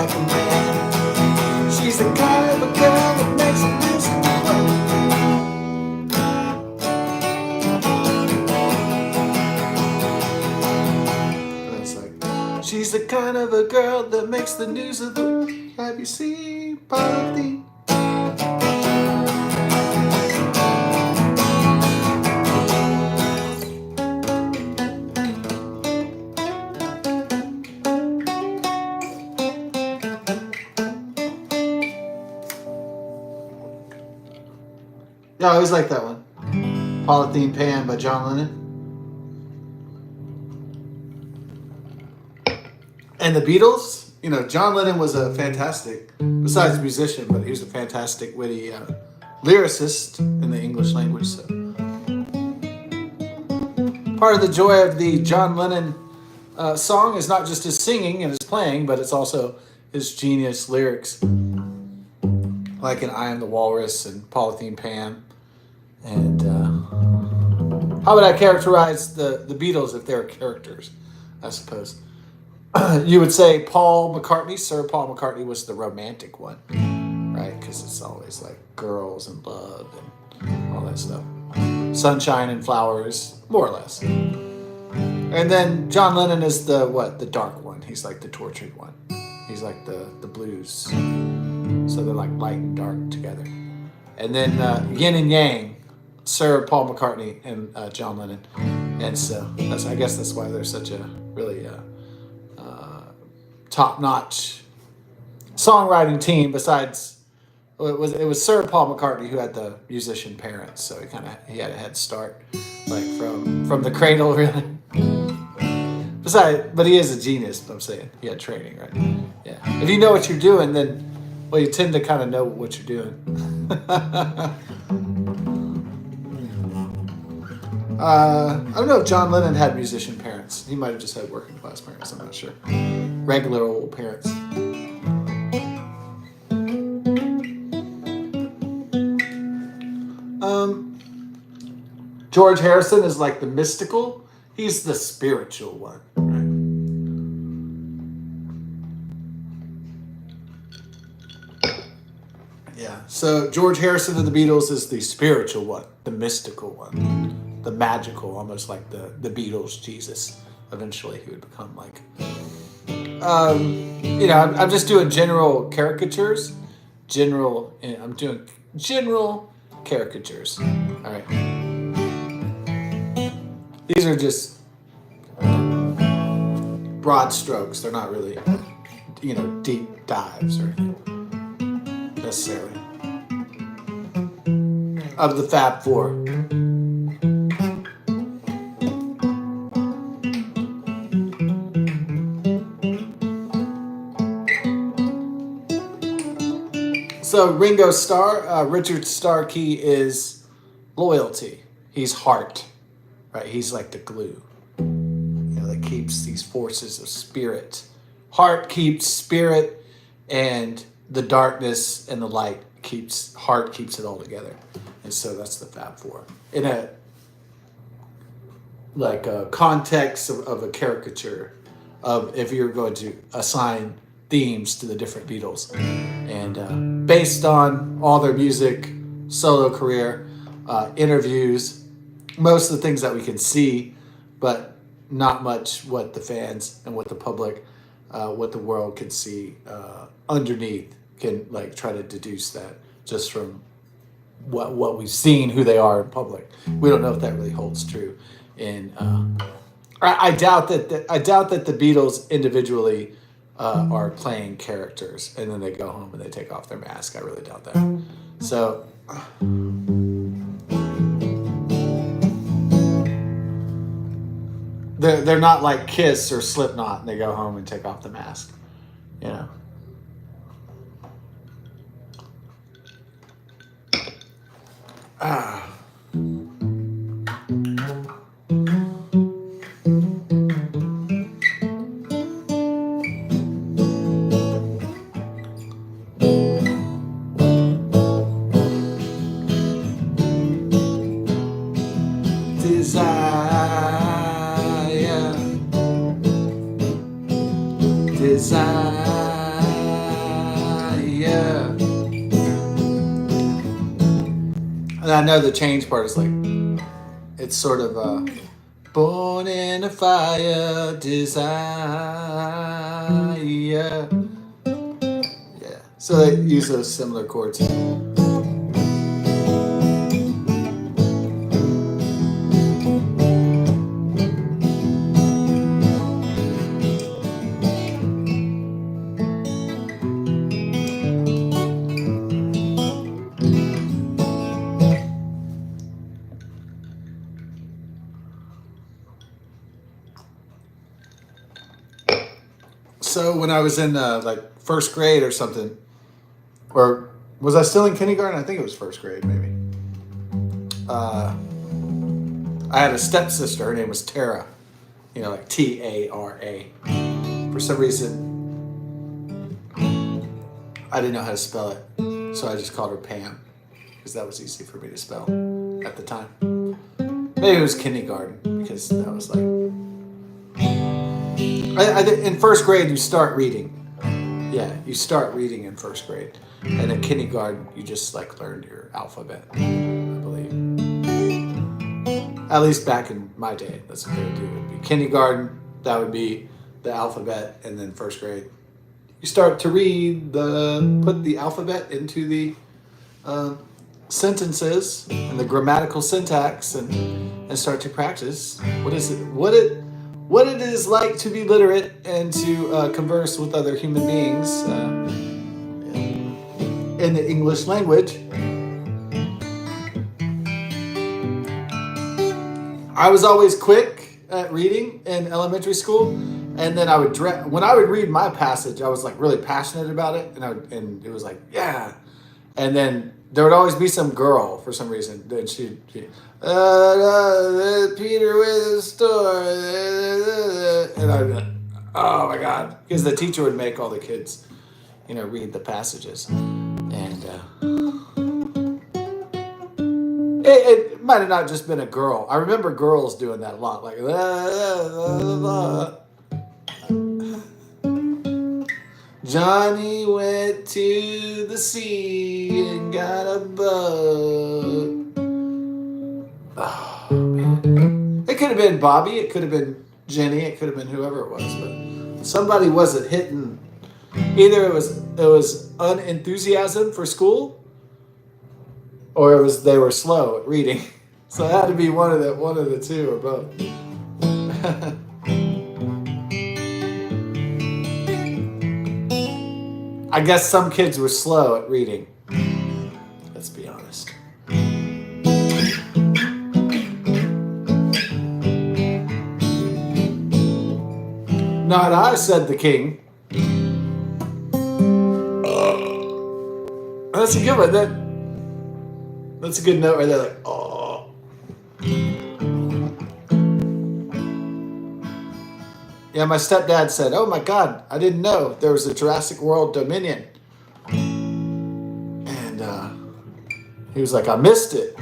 like a man. She's the kind of a girl that makes a music work. It's like, she's the kind of a girl that makes the news of the. Have you seen Party? Yeah, I always like that one. Polythene Pan by John Lennon. And the Beatles, you know, John Lennon was a fantastic, besides musician, but he was a fantastic, witty lyricist in the English language. So. Part of the joy of the John Lennon song is not just his singing and his playing, but it's also his genius lyrics. Like in I Am the Walrus and Polythene Pan. And how would I characterize the Beatles if they're characters, I suppose? You would say Paul McCartney, Sir Paul McCartney was the romantic one, right? Because it's always like girls and love and all that stuff. Sunshine and flowers, more or less. And then John Lennon is the dark one. He's like the tortured one. He's like the blues. So they're like light and dark together. And then yin and yang, Sir Paul McCartney and John Lennon. And so I guess that's why they're such a really top-notch songwriting team. Besides, it was Sir Paul McCartney who had the musician parents, so he had a head start, like from the cradle, really. Besides, but he is a genius. I'm saying he had training, right? Yeah. If you know what you're doing, then you tend to kind of know what you're doing. I don't know if John Lennon had musician parents. He might have just had working class parents. I'm not sure. Regular old parents. George Harrison is like the mystical. He's the spiritual one. Right? Yeah. So George Harrison of the Beatles is the spiritual one, the mystical one, the magical, almost like the Beatles Jesus. Eventually, he would become like. I'm just doing general caricatures. I'm doing general caricatures. All right. These are just broad strokes. They're not really, deep dives or anything necessarily. Of the Fab Four. So Ringo Starr, Richard Starkey is loyalty. He's heart, right? He's like the glue, that keeps these forces of spirit. Heart keeps spirit, and the darkness and the light heart keeps it all together. And so that's the Fab Four. In a context of a caricature of if you're going to assign themes to the different Beatles. And based on all their music, solo career, interviews, most of the things that we can see, but not much what the fans and what the public, what the world can see underneath, can try to deduce that just from what we've seen, who they are in public. We don't know if that really holds true. And I doubt that the Beatles individually are playing characters and then they go home and they take off their mask. I really doubt that. So they're not like Kiss or Slipknot and they go home and take off the mask. Desire And I know the change part is like, it's sort of born in a fire desire. Yeah. So they use those similar chords. So when I was in like first grade or something, or was I still in kindergarten? I think it was first grade, maybe. I had a stepsister. Her name was Tara. You know, like Tara. For some reason, I didn't know how to spell it, so I just called her Pam because that was easy for me to spell at the time. Maybe it was kindergarten because that was like. In first grade, you start reading. Yeah, you start reading in first grade. And in kindergarten, you just like learned your alphabet, I believe. At least back in my day, that's what they would do. It would be kindergarten, that would be the alphabet, and then first grade. You start to read put the alphabet into the sentences and the grammatical syntax and start to practice what it is like to be literate and to converse with other human beings in the English language. I was always quick at reading in elementary school, and then when I would read my passage, I was like really passionate about it, and it was like, yeah. And then there would always be some girl for some reason that she Peter with a store, and I'd be like, oh my God, because the teacher would make all the kids, read the passages, and it might have not just been a girl. I remember girls doing that a lot, like Johnny went to the sea and got a boat. Oh, man. It could have been Bobby, it could have been Jenny, it could have been whoever it was, but somebody wasn't hitting. Either it was unenthusiasm for school, or they were slow at reading. So it had to be one of the two or both. I guess some kids were slow at reading. Let's be honest. Not I, said the king. That's a good one. That's a good note right there. Like, oh. Yeah, my stepdad said, oh my God, I didn't know there was a Jurassic World Dominion. And he was like, I missed it.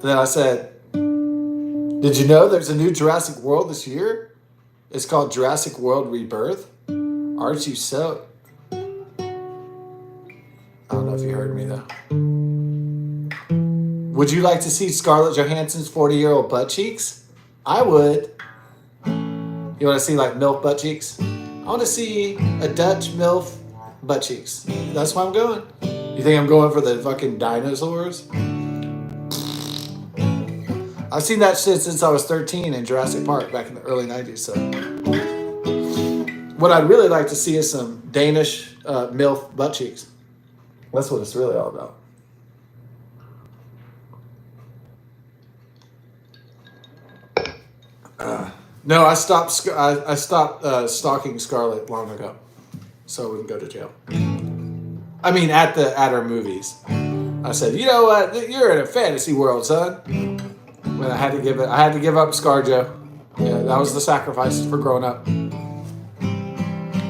Then I said, did you know there's a new Jurassic World this year? It's called Jurassic World Rebirth. Aren't you so? I don't know if you heard me though. Would you like to see Scarlett Johansson's 40-year-old butt cheeks? I would. You want to see like MILF butt cheeks? I want to see a Dutch MILF butt cheeks. That's why I'm going. You think I'm going for the fucking dinosaurs? I've seen that shit since I was 13 in Jurassic Park back in the early 90s. So what I'd really like to see is some Danish MILF butt cheeks. That's what it's really all about. No, I stopped stalking Scarlett long ago, so I wouldn't go to jail. I mean, at her movies. I said, you know what? You're in a fantasy world, son. When I had to give up ScarJo. Yeah, that was the sacrifice for growing up,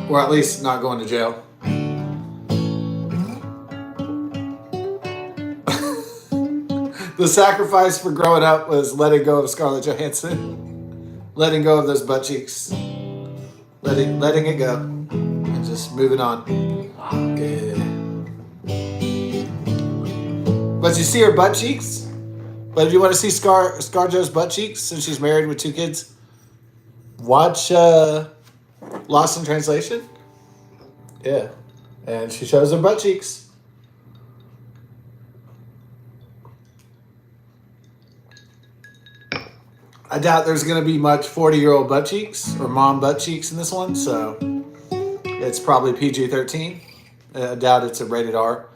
or at least not going to jail. The sacrifice for growing up was letting go of Scarlett Johansson, letting go of those butt cheeks, letting it go, and just Just moving on. Yeah. But you see her butt cheeks? But if you want to see ScarJo's butt cheeks, since she's married with 2 kids, watch Lost in Translation. Yeah. And she shows her butt cheeks. I doubt there's going to be much 40-year-old butt cheeks or mom butt cheeks in this one, so it's probably PG-13. I doubt it's a rated R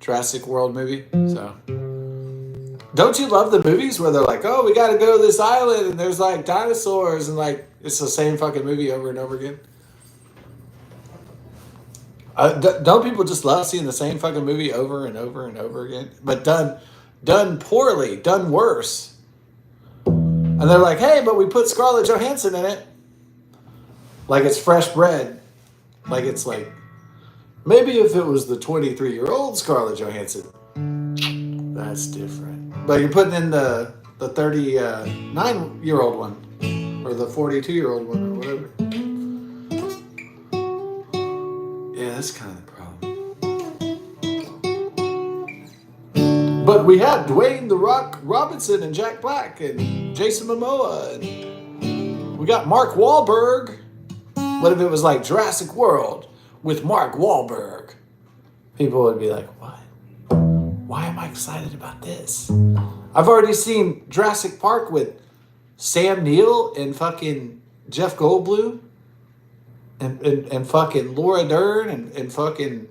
Jurassic World movie. So, don't you love the movies where they're like, oh, we got to go to this island and there's like dinosaurs and like it's the same fucking movie over and over again? Don't people just love seeing the same fucking movie over and over and over again? But done poorly, done worse. And they're like, hey, but we put Scarlett Johansson in it. Like it's fresh bread. Like it's like, maybe if it was the 23-year-old Scarlett Johansson, that's different. But you're putting in the 39-year-old one. Or the 42-year-old one or whatever. Yeah, that's kind of the problem. But we had Dwayne "The Rock" Robinson and Jack Black and Jason Momoa. And we got Mark Wahlberg. What if it was like Jurassic World with Mark Wahlberg? People would be like, what? Why am I excited about this? I've already seen Jurassic Park with Sam Neill and fucking Jeff Goldblum. And fucking Laura Dern and fucking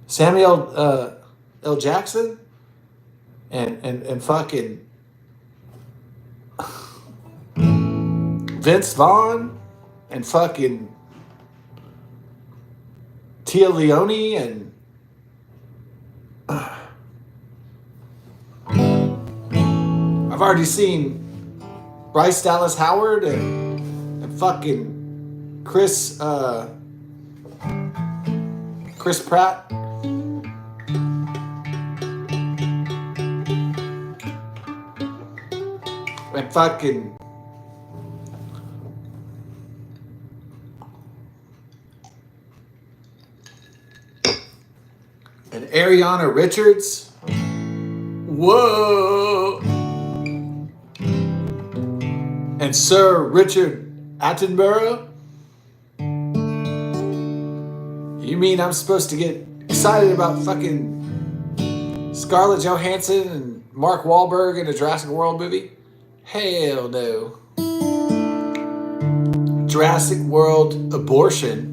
Samuel L. Jackson and fucking Vince Vaughn and fucking Tia Leone and I've already seen Bryce Dallas Howard and fucking Chris Pratt. And fucking and Ariana Richards. Whoa. And Sir Richard Attenborough. You mean I'm supposed to get excited about fucking Scarlett Johansson and Mark Wahlberg in a Jurassic World movie? Hell no. Jurassic World Abortion.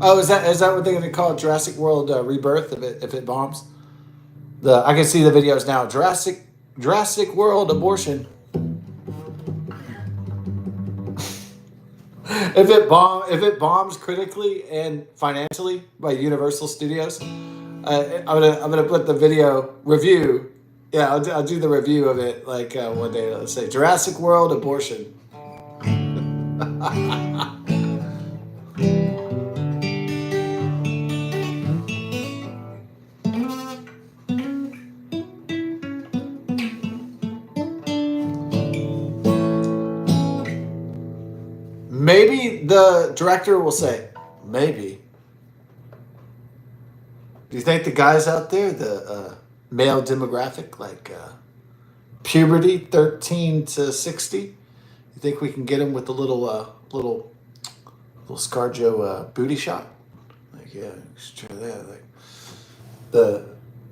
Oh, is that what they're gonna call it? Jurassic World Rebirth if it bombs? I can see the videos now. Jurassic World Abortion. If it bombs critically and financially by Universal Studios, I'm gonna put the video review. Yeah, I'll do the review of it like one day. Let's say Jurassic World Abortion. Maybe the director will say, maybe. Do you think the guys out there, the male demographic, like puberty, 13 to 60, you think we can get them with a little ScarJo booty shot? Like, yeah, let's try that. Like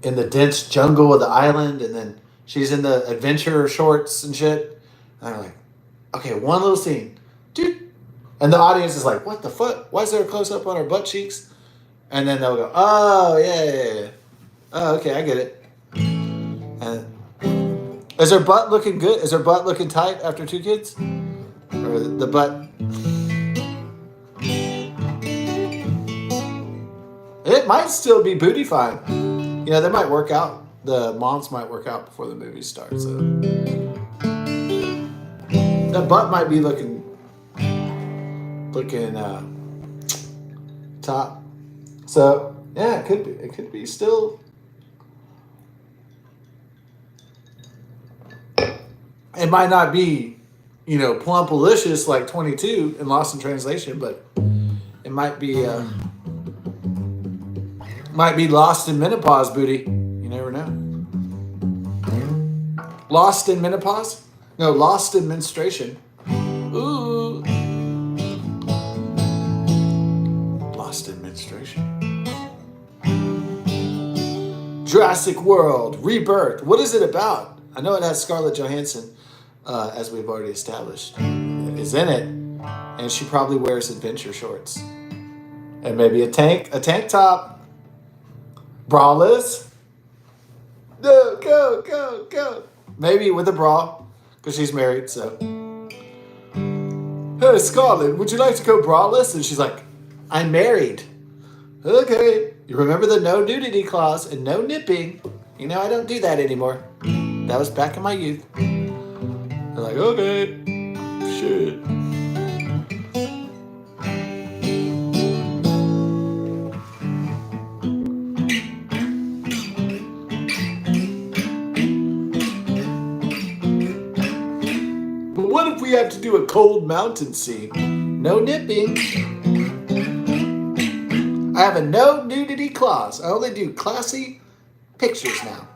in the dense jungle of the island, and then she's in the adventure shorts and shit. And I'm like, okay, one little scene, dude. And the audience is like, what the fuck? Why is there a close-up on her butt cheeks? And then they'll go, oh, yeah. Oh, okay, I get it. And is her butt looking good? Is her butt looking tight after 2 kids? Or the butt? It might still be booty fine. You know, they might work out. The moms might work out before the movie starts. So. The butt might be looking top. So yeah, it could be still. It might not be, plumpalicious like 22 in Lost in Translation, but it might be Might be lost in menopause, booty. You never know. Lost in menopause? No, lost in menstruation. Ooh. Lost in menstruation. Jurassic World, Rebirth. What is it about? I know it has Scarlett Johansson, as we've already established, is in it. And she probably wears adventure shorts. And maybe a tank top. Braless. Go. Maybe with a bra, because she's married, so. Hey, Scarlett, would you like to go braless? And she's like, I'm married. Okay. You remember the no nudity clause and no nipping. You know, I don't do that anymore. That was back in my youth. They're like, okay. Shit. But what if we have to do a cold mountain scene? No nipping. I have a no nudity clause. I only do classy pictures now.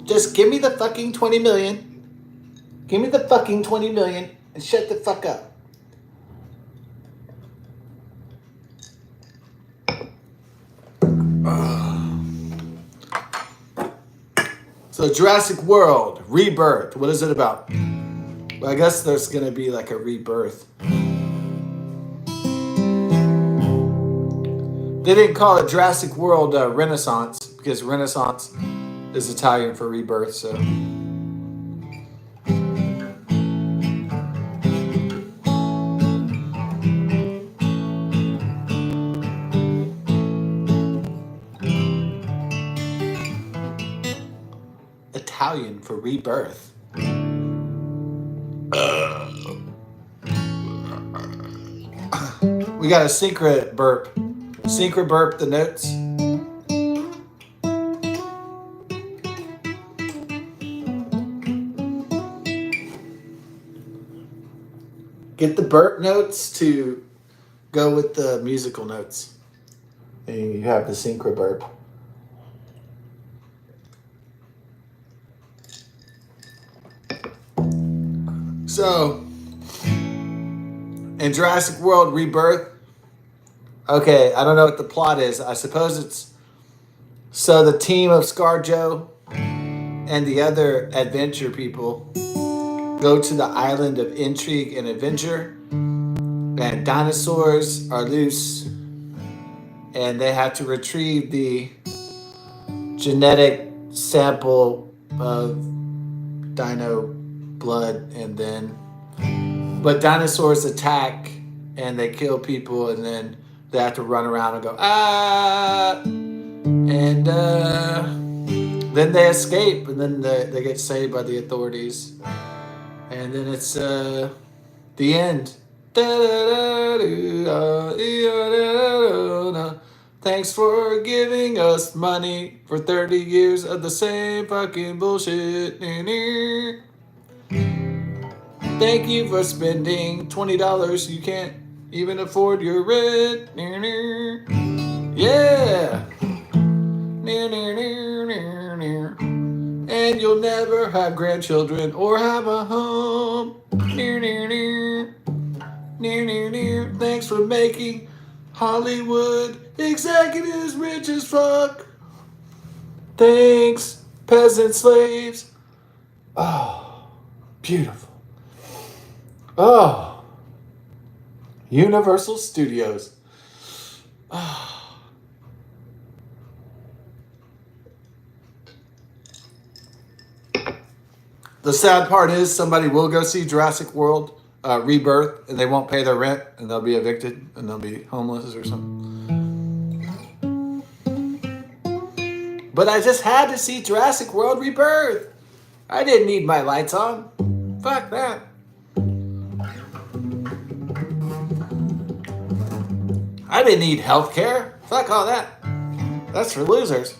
Just give me the fucking 20 million. Give me the fucking 20 million and shut the fuck up. So Jurassic World, Rebirth. What is it about? Well, I guess there's going to be like a rebirth. They didn't call it Jurassic World Renaissance because Renaissance is Italian for rebirth, so. Italian for rebirth. We got a secret burp. Secret burp the notes. Get the burp notes to go with the musical notes. And you have the synchro burp. So, in Jurassic World Rebirth, okay, I don't know what the plot is. I suppose it's so the team of ScarJo and the other adventure people go to the island of intrigue and adventure, and dinosaurs are loose, and they have to retrieve the genetic sample of dino blood, and then but dinosaurs attack and they kill people, and then they have to run around and go and then they escape, and then they get saved by the authorities, and then it's the end. Thanks for giving us money for 30 years of the same fucking bullshit. Thank you for spending $20. You can't even afford your rent. Yeah. And you'll never have grandchildren or have a home. Thanks for making Hollywood executives rich as fuck. Thanks, peasant slaves. Oh, beautiful. Oh, Universal Studios. Oh. The sad part is somebody will go see Jurassic World Rebirth, and they won't pay their rent, and they'll be evicted, and they'll be homeless or something. But I just had to see Jurassic World Rebirth. I didn't need my lights on. Fuck that. I didn't need health care. Fuck all that. That's for losers.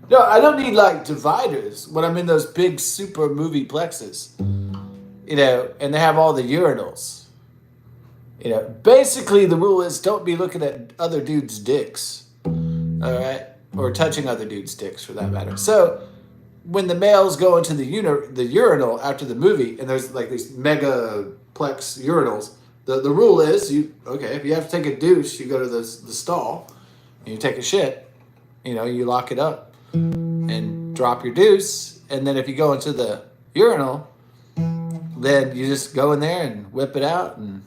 No, I don't need like dividers when I'm in those big super movie plexes, and they have all the urinals. Basically the rule is don't be looking at other dudes' dicks, all right, or touching other dudes' dicks for that matter. So when the males go into the urinal after the movie, and there's like these megaplex urinals, the rule is if you have to take a douche, you go to the stall, and you take a shit, you lock it up and drop your deuce, and then if you go into the urinal, then you just go in there and whip it out, and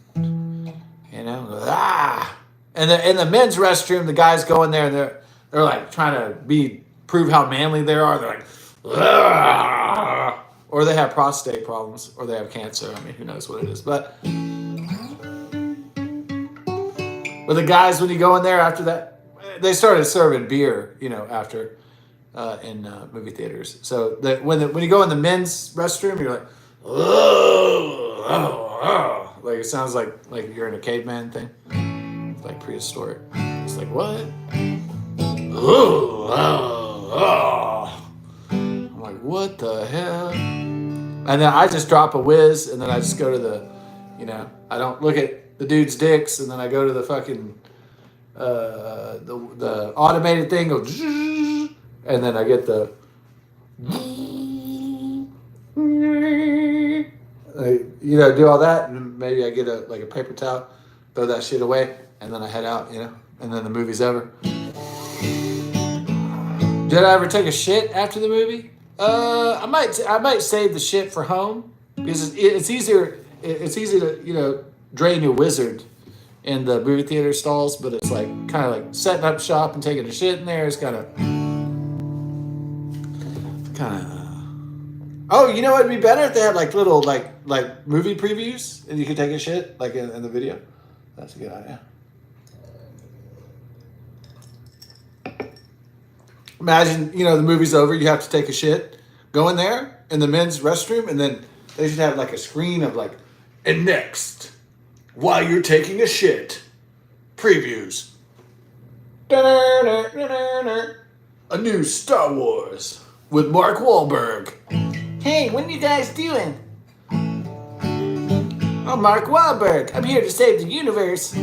And in the men's restroom, the guys go in there and they're like trying to prove how manly they are. They're like, ah! Or they have prostate problems, or they have cancer. I mean, who knows what it is, but the guys, when you go in there after that, they started serving beer, after in movie theaters. So when you go in the men's restroom, you're like, like it sounds like you're in a caveman thing, it's like prehistoric. It's like what? I'm like, what the hell? And then I just drop a whiz, and then I just go to the, I don't look at the dude's dicks, and then I go to the fucking the automated thing, go, and then I get the, do all that, and maybe I get a paper towel, throw that shit away, and then I head out, and then the movie's over. Did I ever take a shit after the movie? I might save the shit for home, because it's easier. It's easy to drain your wizard in the movie theater stalls, but it's like kind of like setting up shop and taking a shit in there is kind of. Oh, you know what'd be better if they had like little like movie previews and you could take a shit like in the video. That's a good idea. Imagine, the movie's over, you have to take a shit. Go in there in the men's restroom, and then they should have like a screen of like, and next, while you're taking a shit, previews. A new Star Wars with Mark Wahlberg. Hey, what are you guys doing? I'm Mark Wahlberg. I'm here to save the universe.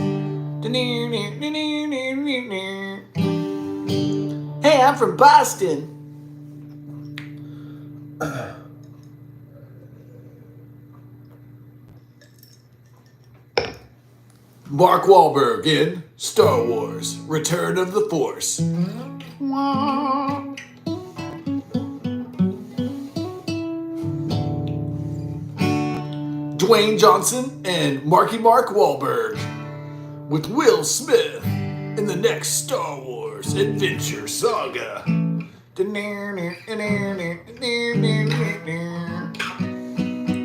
Hey, I'm from Boston. Mark Wahlberg in Star Wars: Return of the Force. Dwayne Johnson and Marky Mark Wahlberg with Will Smith in the next Star Wars Adventure Saga. And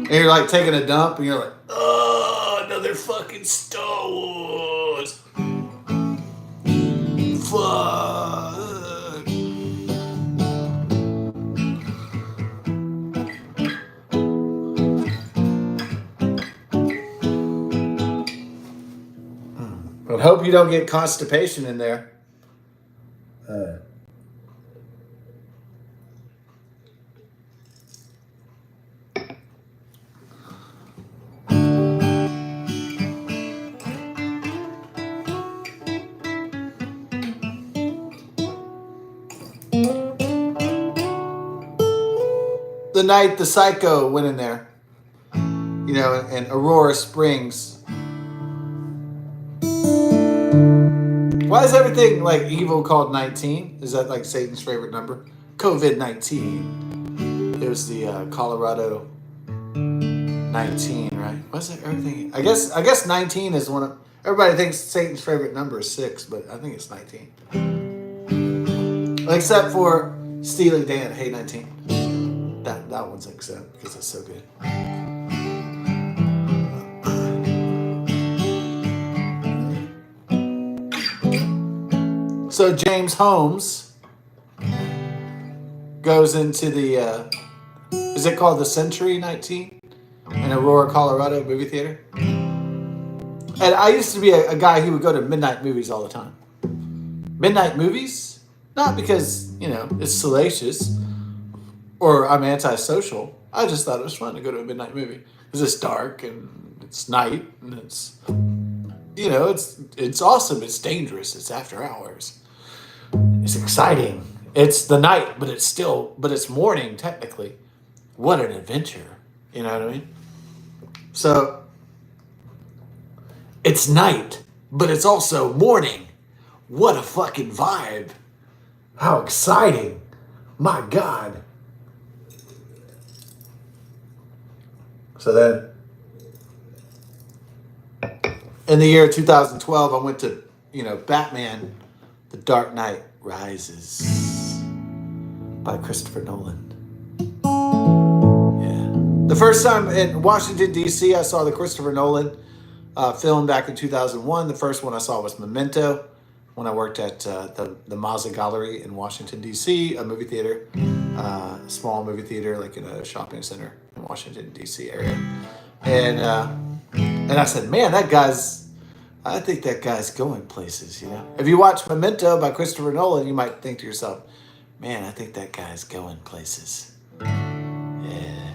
you're like taking a dump, and you're like, oh, another fucking Star Wars. Fuck. I hope you don't get constipation in there. The night the Psycho went in there, in Aurora Springs. Why is everything like evil called 19? Is that like Satan's favorite number? COVID-19. It was the Colorado 19, right? What's it? Everything. I guess 19 is one of. Everybody thinks Satan's favorite number is 6, but I think it's 19. Except for Steely Dan, Hey 19. That one's exempt because it's so good. So James Holmes goes into the, is it called the Century 19 in Aurora, Colorado movie theater? And I used to be a guy who would go to midnight movies all the time. Midnight movies Not because, it's salacious or I'm antisocial. I just thought it was fun to go to a midnight movie. Because it's dark and it's night and it's awesome. It's dangerous. It's after hours. It's exciting. It's the night, but it's morning technically. What an adventure. You know what I mean? So it's night, but it's also morning. What a fucking vibe. How exciting. My God. So then, in the year 2012, I went to, Batman, The Dark Knight Rises by Christopher Nolan. Yeah. The first time in Washington, D.C., I saw the Christopher Nolan film back in 2001. The first one I saw was Memento when I worked at the Mazza Gallery in Washington, D.C., a movie theater, a small movie theater, like in a shopping center in Washington, D.C. area. And I said, man, I think that guy's going places, If you watch Memento by Christopher Nolan, you might think to yourself, man, I think that guy's going places. Yeah.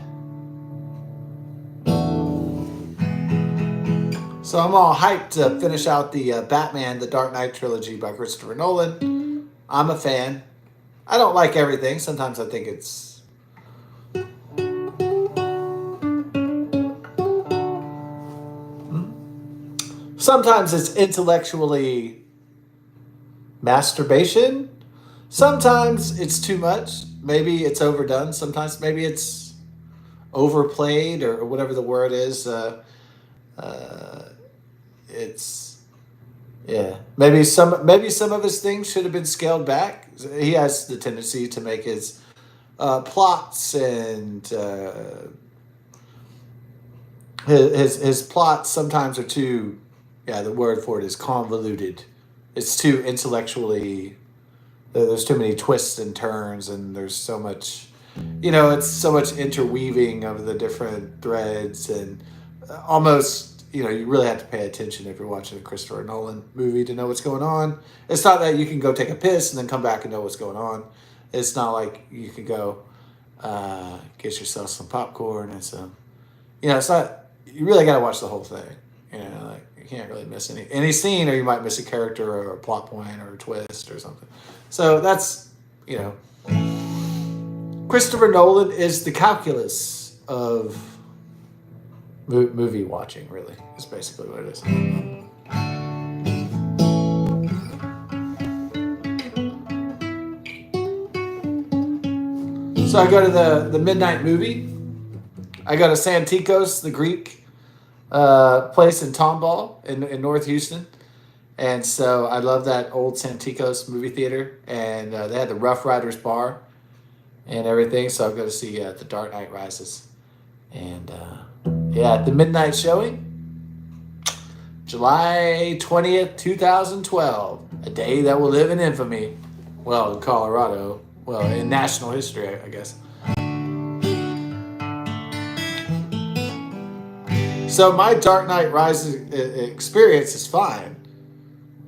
So I'm all hyped to finish out the Batman, The Dark Knight trilogy by Christopher Nolan. I'm a fan. I don't like everything. Sometimes I think it's... Sometimes it's intellectually masturbation. Sometimes it's too much. Maybe it's overdone. Sometimes maybe it's overplayed or whatever the word is. Maybe some of his things should have been scaled back. He has the tendency to make his plots and his plots sometimes are too. Yeah, the word for it is convoluted. It's too intellectually. There's too many twists and turns, and there's so much. It's so much interweaving of the different threads, and almost, you really have to pay attention if you're watching a Christopher Nolan movie to know what's going on. It's not that you can go take a piss and then come back and know what's going on. It's not like you can go get yourself some popcorn and some. It's not. You really got to watch the whole thing. You can't really miss any scene, or you might miss a character or a plot point or a twist or something. So that's, Christopher Nolan is the calculus of movie watching, really. Is basically what it is. So I go to the midnight movie. I go to Santikos, the Greek place in Tomball in North Houston. And so I love that old Santikos movie theater. And they had the Rough Riders bar and everything. So I'll go to see The Dark Knight Rises. And the midnight showing, July 20th, 2012. A day that will live in infamy. Well, in Colorado. Well, in national history, I guess. So my Dark Knight Rises experience is fine.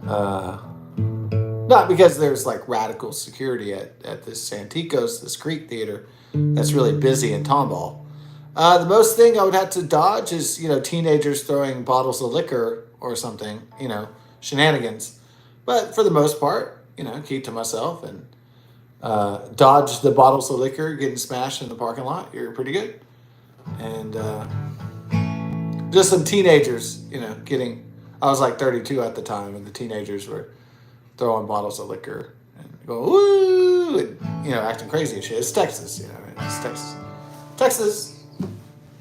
Not because there's like radical security at this Santikos, this Greek theater that's really busy in Tomball. The most thing I would have to dodge is, teenagers throwing bottles of liquor or something, shenanigans. But for the most part, keep to myself and dodge the bottles of liquor getting smashed in the parking lot. You're pretty good. And just some teenagers, I was like 32 at the time, and the teenagers were throwing bottles of liquor and going, woo, and, acting crazy and shit. It's Texas, it's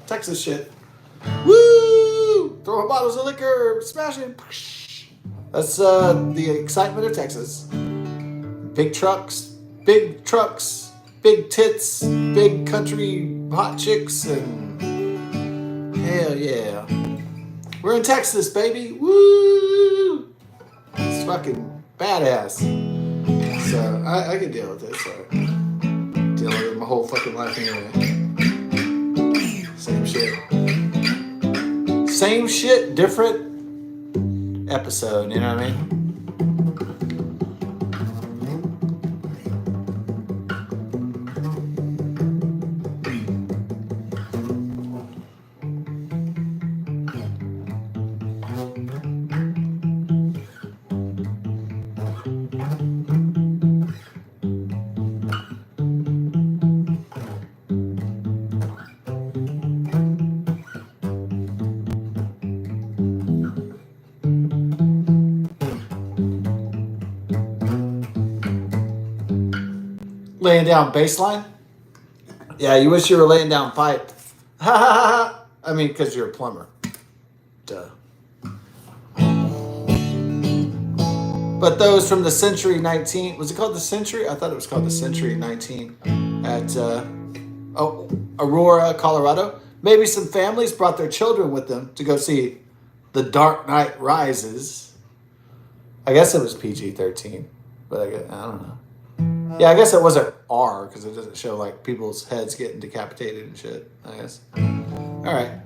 Texas shit. Woo! Throwing bottles of liquor, smashing. That's the excitement of Texas. Big trucks, big tits, big country hot chicks, and hell yeah. We're in Texas, baby. Woo! It's fucking badass. So I can deal with it. So deal with it my whole fucking life anyway. Same shit, different episode, you know what I mean? Laying down baseline? Yeah, you wish you were laying down pipe. Ha ha ha ha. I mean, because you're a plumber. Duh. But those from the Century 19, was it called the Century? I thought it was called the Century 19 at Aurora, Colorado. Maybe some families brought their children with them to go see The Dark Knight Rises. I guess it was PG-13, but I don't know. Yeah, I guess it wasn't R because it doesn't show like people's heads getting decapitated and shit, I guess. All right.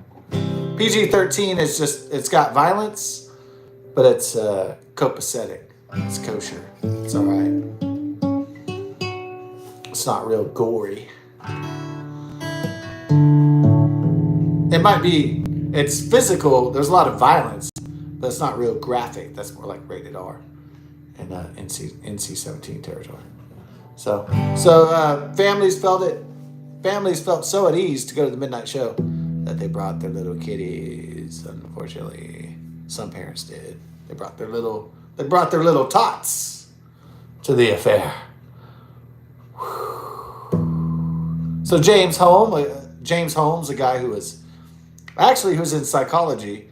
PG-13 is just, it's got violence, but it's copacetic. It's kosher. It's all right. It's not real gory. It might be, it's physical. There's a lot of violence, but it's not real graphic. That's more like rated R and NC-17 territory. So families felt so at ease to go to the midnight show that they brought their little kitties. Unfortunately, some parents did. They brought their little tots to the affair. So James Holmes, a guy who was in psychology.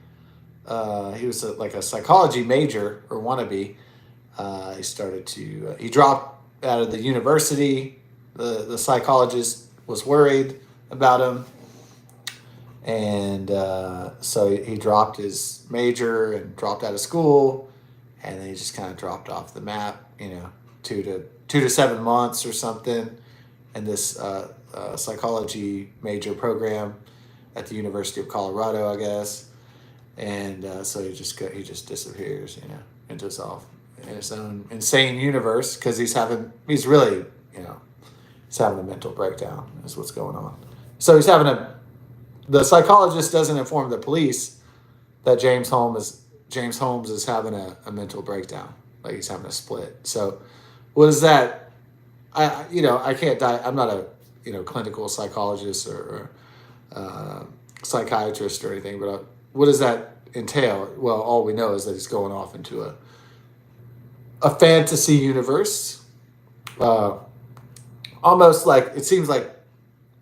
He was like a psychology major or wannabe. He dropped out of the university. The psychologist was worried about him. And so he dropped his major and dropped out of school. And then he just kind of dropped off the map, 2 to 7 months or something in this psychology major program at the University of Colorado, I guess. And so he just disappears, into his own insane universe because he's having a mental breakdown is what's going on. So the psychologist doesn't inform the police that James Holmes is having a mental breakdown, like he's having a split. So what is that? I can't die. I'm not a clinical psychologist or psychiatrist or anything, but what does that entail? Well, all we know is that he's going off into a fantasy universe, almost like it seems like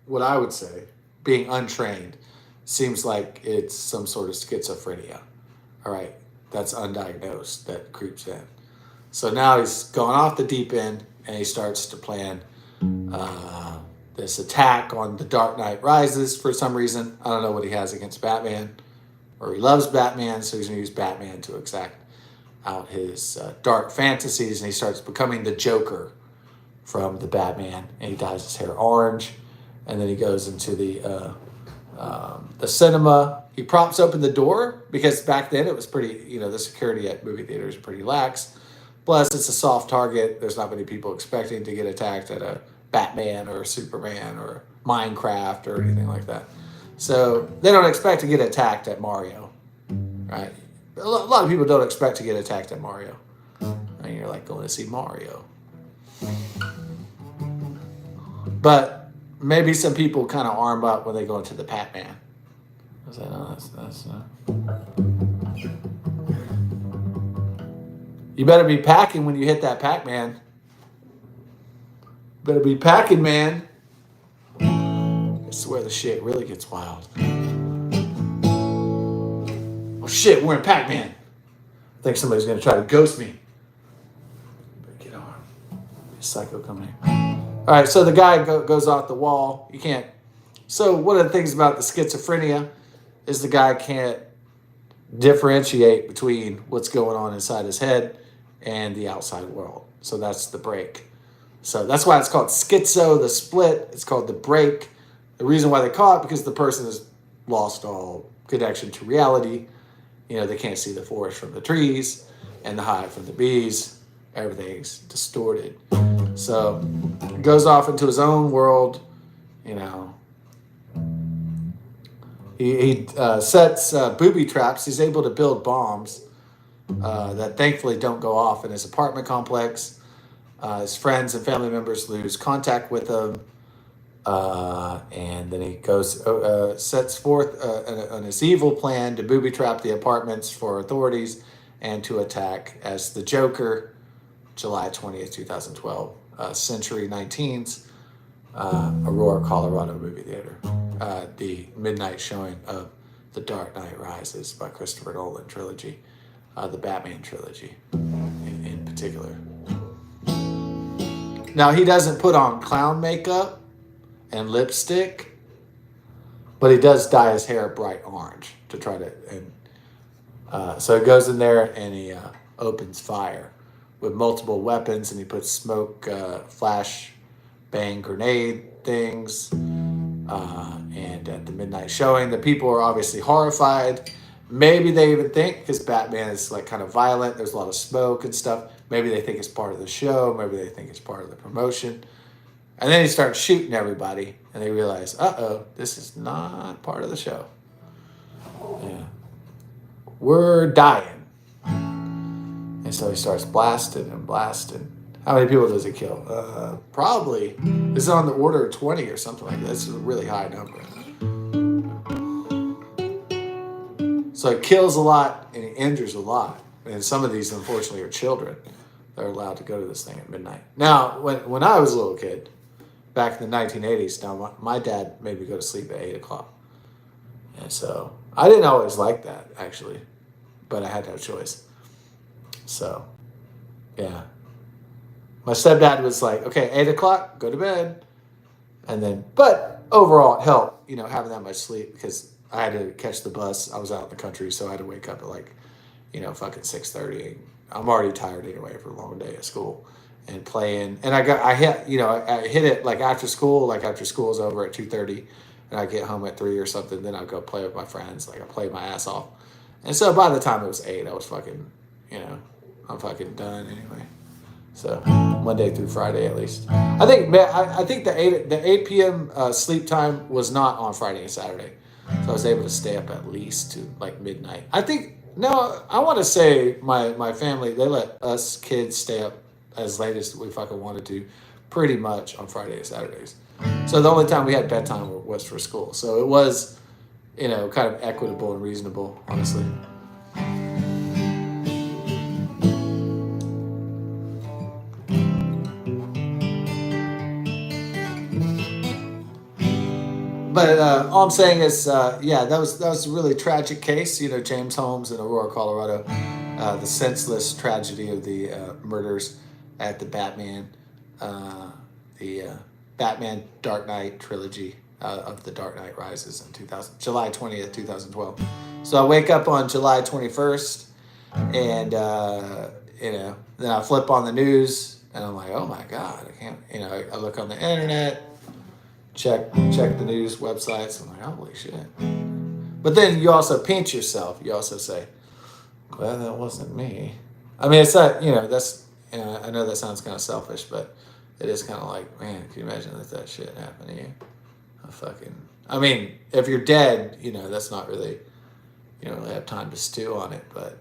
what I would say, being untrained, seems like it's some sort of schizophrenia. All right, that's undiagnosed, that creeps in. So now he's gone off the deep end and he starts to plan this attack on The Dark Knight Rises for some reason. I don't know what he has against Batman, or he loves Batman, so he's going to use Batman to exact out his dark fantasies, and he starts becoming the Joker from the Batman, and he dyes his hair orange, and then he goes into the cinema. He props open the door because back then it was pretty, the security at movie theaters are pretty lax. Plus, it's a soft target. There's not many people expecting to get attacked at a Batman or a Superman or Minecraft or anything like that. So they don't expect to get attacked at Mario, right? A lot of people don't expect to get attacked at Mario. And you're like going to see Mario. But maybe some people kind of arm up when they go into the Pac-Man. I was like, no, that's You better be packing when you hit that Pac-Man. Better be packing, man. I swear the shit really gets wild. Oh shit, we're in Pac-Man. I think somebody's gonna try to ghost me. Better get on. Psycho coming in. All right, so the guy goes off the wall. You can't. So one of the things about the schizophrenia is the guy can't differentiate between what's going on inside his head and the outside world. So that's the break. So that's why it's called schizo, the split. It's called the break. The reason why they call it because the person has lost all connection to reality. They can't see the forest from the trees and the hive from the bees. Everything's distorted. So he goes off into his own world. He sets booby traps. He's able to build bombs that thankfully don't go off in his apartment complex. His friends and family members lose contact with him. And then he sets forth on his evil plan to booby trap the apartments for authorities and to attack as the Joker, July 20th, 2012. Century 19's Aurora, Colorado movie theater. The midnight showing of The Dark Knight Rises by Christopher Nolan trilogy, the Batman trilogy in particular. Now, he doesn't put on clown makeup and lipstick, but he does dye his hair bright orange to try to, and so he goes in there and he opens fire with multiple weapons, and he puts smoke, flash, bang, grenade things. And at the midnight showing, the people are obviously horrified. Maybe they even think, because Batman is like kind of violent, there's a lot of smoke and stuff, maybe they think it's part of the show, maybe they think it's part of the promotion. And then he starts shooting everybody, and they realize, uh-oh, this is not part of the show. Yeah. We're dying. And so he starts blasting and blasting. How many people does he kill? Probably, this is on the order of 20 or something like that. This is a really high number. So he kills a lot and he injures a lot. And some of these, unfortunately, are children that are allowed to go to this thing at midnight. Now, when I was a little kid, back in the 1980s, now my dad made me go to sleep at 8 o'clock. And so I didn't always like that, actually, but I had no choice. So, yeah. My stepdad was like, okay, 8 o'clock, go to bed. And then, but overall it helped, having that much sleep, because I had to catch the bus. I was out in the country, so I had to wake up at like, fucking 6:30. I'm already tired anyway for a long day at school and playing. And I hit it like after school's over at 2:30, and I get home at 3 or something. Then I go play with my friends. Like I play my ass off. And so by the time it was 8, I was fucking, I'm fucking done anyway. So Monday through Friday at least. I think the 8 p.m. Sleep time was not on Friday and Saturday, so I was able to stay up at least to like midnight. I want to say my family, they let us kids stay up as late as we fucking wanted to, pretty much on Friday and Saturdays. So the only time we had bedtime was for school. So it was, kind of equitable and reasonable, honestly. But all I'm saying is, that was a really tragic case. James Holmes in Aurora, Colorado, the senseless tragedy of the murders at the Batman Dark Knight trilogy of The Dark Knight Rises in July 20th, 2012. So I wake up on July 21st, and then I flip on the news, and I'm like, oh my God, I can't. I look on the internet. Check the news websites. I'm like, holy shit. But then you also pinch yourself. You also say, well, that wasn't me. I mean, it's not, that's, I know that sounds kind of selfish, but it is kind of like, man, can you imagine that shit happened to you? If you're dead, that's not really, you don't really have time to stew on it. But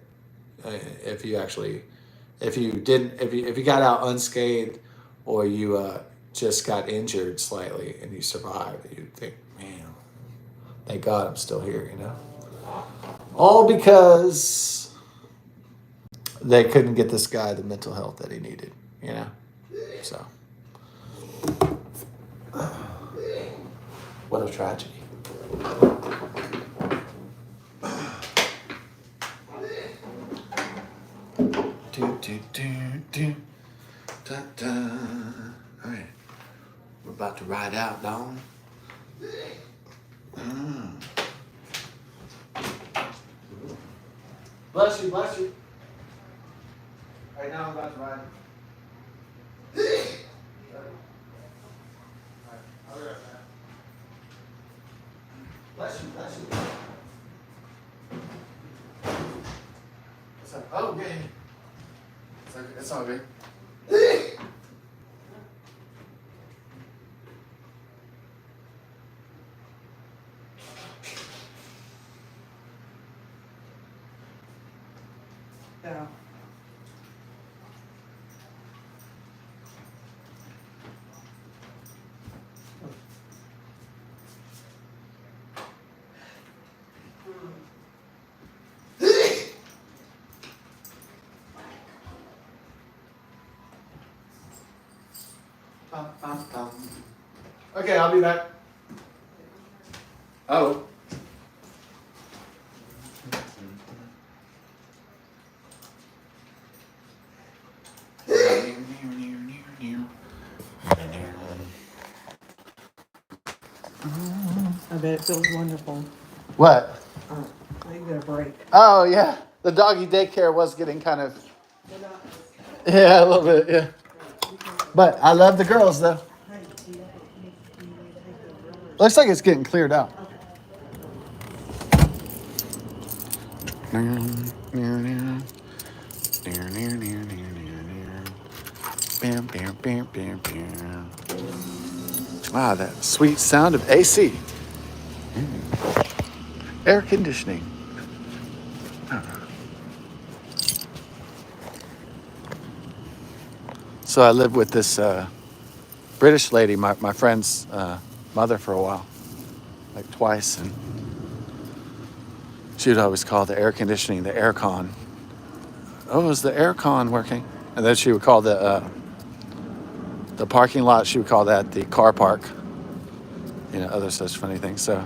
if you got out unscathed, or you, just got injured slightly and you survived, you'd think, man, thank God I'm still here, All because they couldn't get this guy the mental health that he needed, So, what a tragedy. All right. We're about to ride out, Dawn. Bless you, bless you. Right now I'm about to ride. I'll be right back. Bless you, bless you. What's up? Oh, yeah. It's all good. Yeah. Okay, I'll be back. Oh. I bet it feels wonderful. What? You get a break. Oh, yeah. The doggy daycare was getting kind of. Yeah, a little bit, yeah. But I love the girls, though. Looks like it's getting cleared out. Ah, that sweet sound of AC. Air conditioning. So I lived with this British lady, my friend's mother, for a while, like twice, and she would always call the air conditioning the aircon. Oh, is the aircon working? And then she would call the parking lot, she would call that the car park. You know, other such funny things. So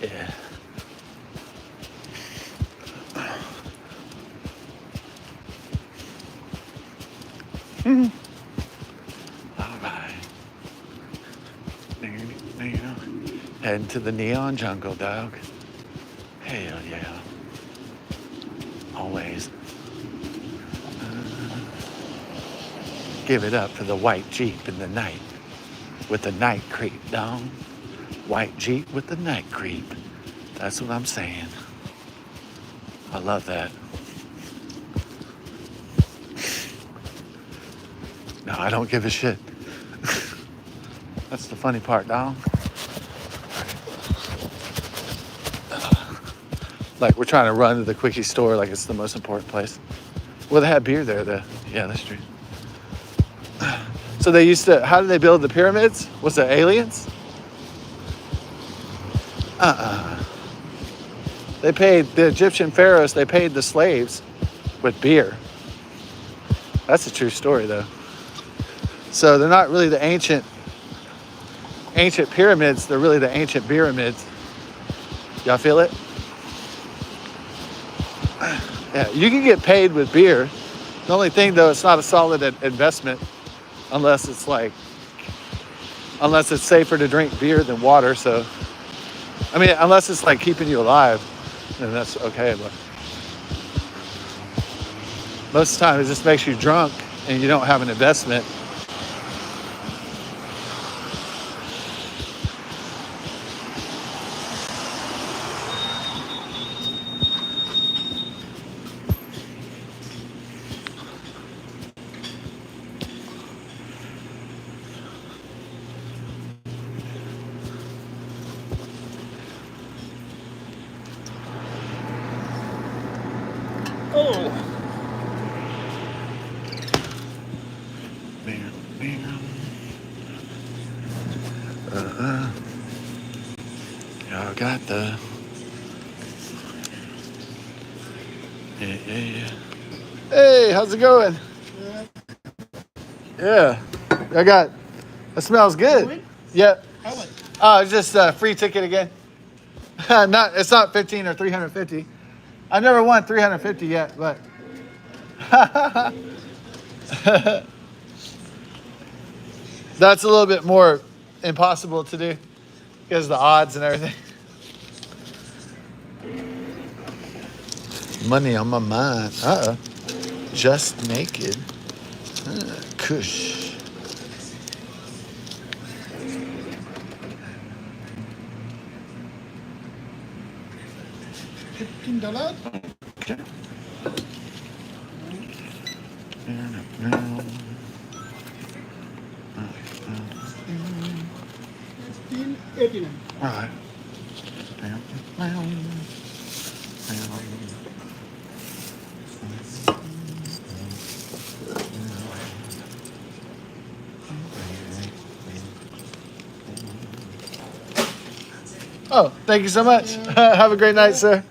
yeah. All right. Heading to the neon jungle, dog. Hell yeah. Always. Give it up for the white Jeep in the night with the night creep, dog. White Jeep with the night creep. That's what I'm saying. I love that. No, I don't give a shit. That's the funny part, dog. Like, we're trying to run to the quickie store like it's the most important place. Well, they had beer there, though. Yeah, that's true. So they used to, how did they build the pyramids? Was it aliens? They paid, the Egyptian pharaohs, they paid the slaves with beer. That's a true story, though. So they're not really the ancient pyramids, they're really the ancient pyramids. Y'all feel it? Yeah, you can get paid with beer. The only thing, though, it's not a solid investment unless it's safer to drink beer than water. So, I mean, unless it's like keeping you alive, then that's okay. But most of the time, it just makes you drunk and you don't have an investment. Oh. Bam, bam. Y'all got the. Yeah. Hey, how's it going? Yeah. That smells good. Yep. How much? Oh, it's just a free ticket again. It's not 15 or 350. I've never won 350 yet, but that's a little bit more impossible to do because of the odds and everything. Money on my mind. Just naked. Kush. $15. Okay. $15.89. All right. Oh, thank you so much. Have a great night, sir.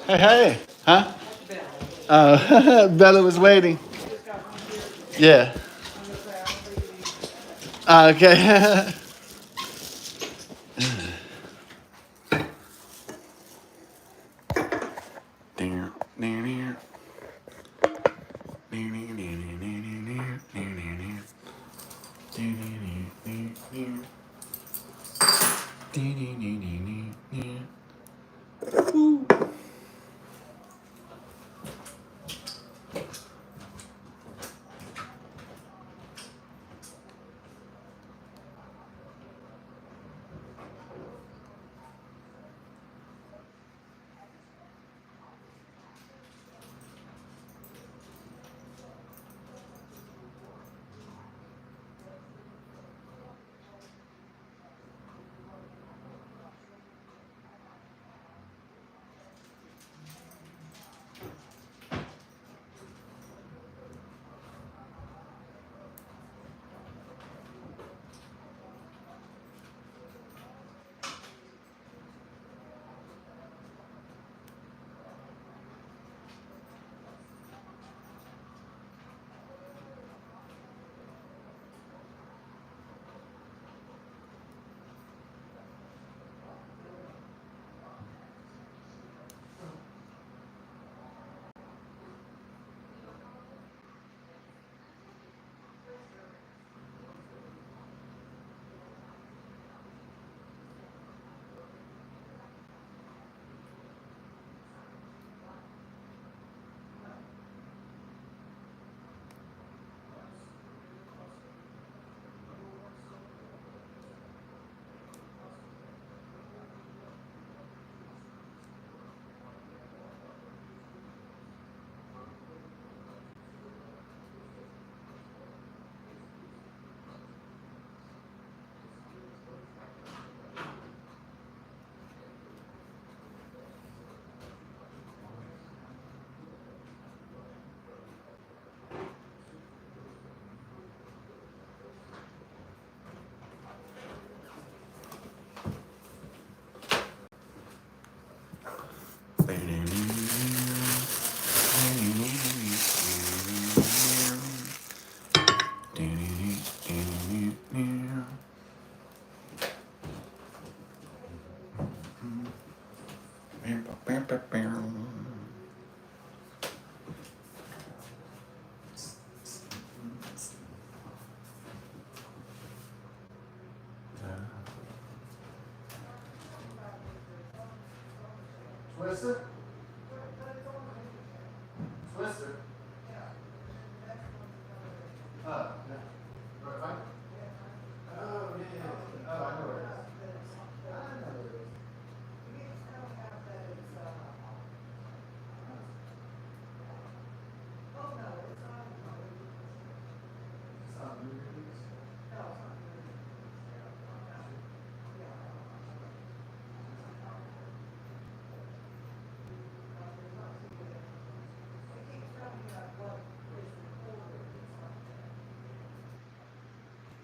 Hey, hey, huh? Bella was waiting. Yeah. Okay. Twister? Twister? Oh, yeah. Right, right? Oh, yeah, yeah, yeah. Oh, I know where it is. I know where it is. It's not New Year's.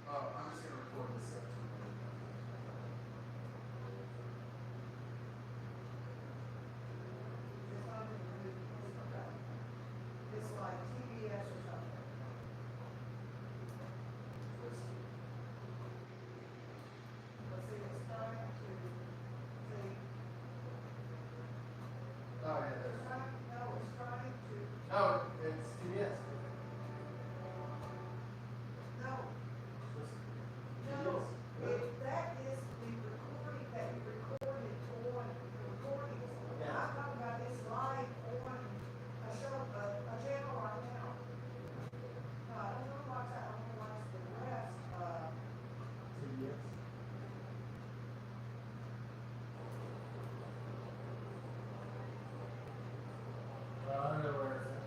Oh, I'm just gonna record this up. Oh, yeah, there's. No, it's TBS. I don't know where it's at.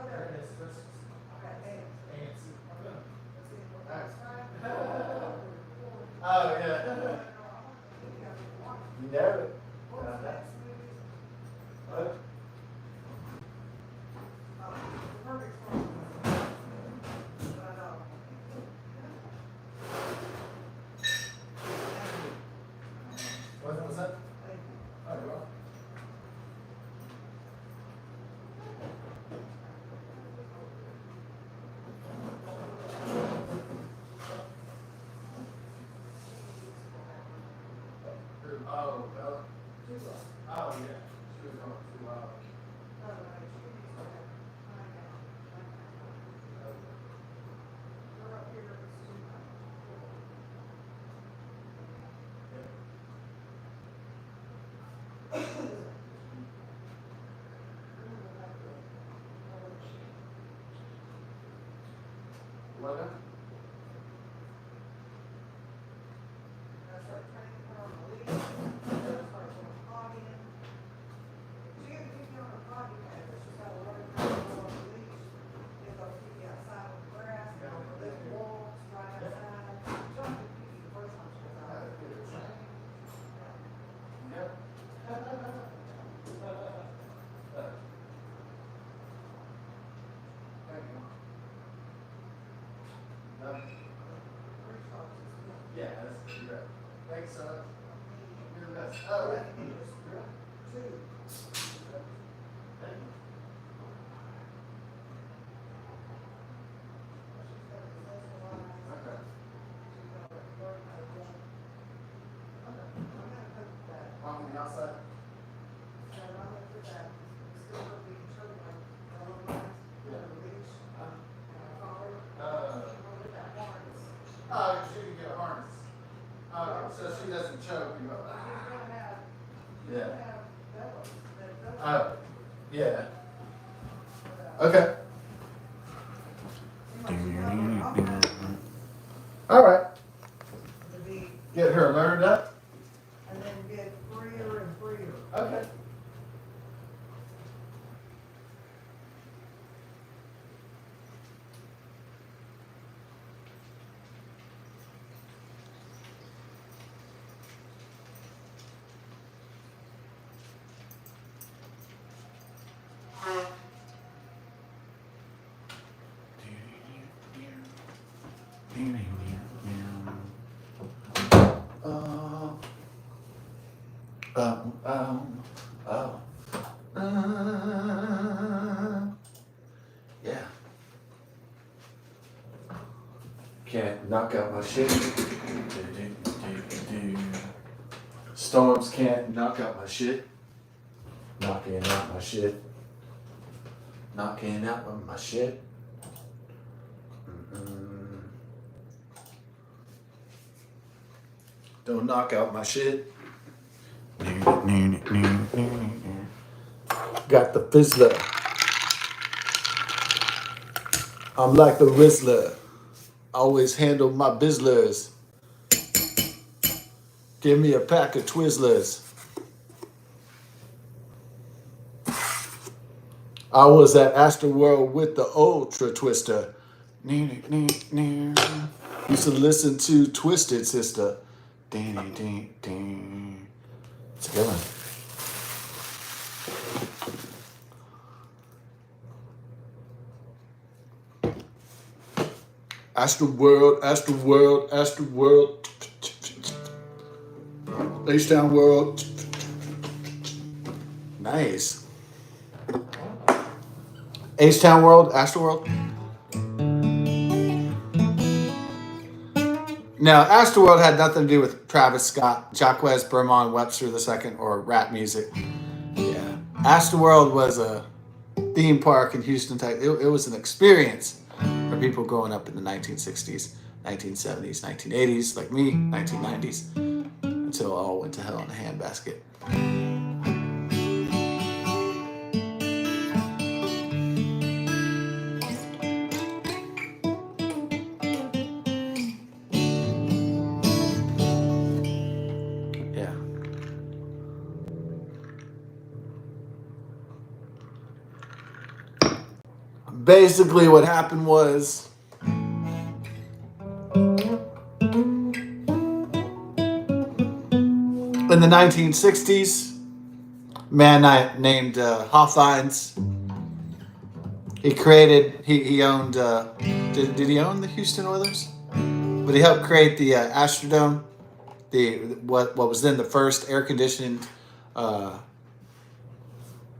There it is. AMC. Oh, Bella? Oh, yeah. She was going too loud. What? Yeah, that's you're right. Thanks, son. You're the best. Oh, right. You're right. Thank you. Okay. On the outside? Uh, oh, she can get a harness. So she doesn't choke and go, ah. Yeah. Oh, yeah. Okay. All right. Get her learned up. And then get freer and freer. Okay. Oh, oh, yeah. Can't knock out my shit. Storms can't knock out my shit. Knocking out my shit. Knocking out my shit. Don't knock out my shit. Got the fizzler. I'm like the Rizzler. Always handle my bizzlers. Give me a pack of Twizzlers. I was at Astroworld with the Ultra Twister. Used to listen to Twisted Sister. It's a good one. Astroworld, Astroworld, Astroworld. H-Town World. Nice. H-Town World, Astroworld. Now, Astroworld had nothing to do with Travis Scott, Jacques Bermond Webster II, or rap music. Yeah. Astroworld was a theme park in Houston, Texas. It was an experience for people growing up in the 1960s, 1970s, 1980s, like me, 1990s, until it all went to hell in a handbasket. Basically, what happened was in the 1960s, a man named Hawthines, he owned, did he own the Houston Oilers? But he helped create the Astrodome, what was then the first air-conditioned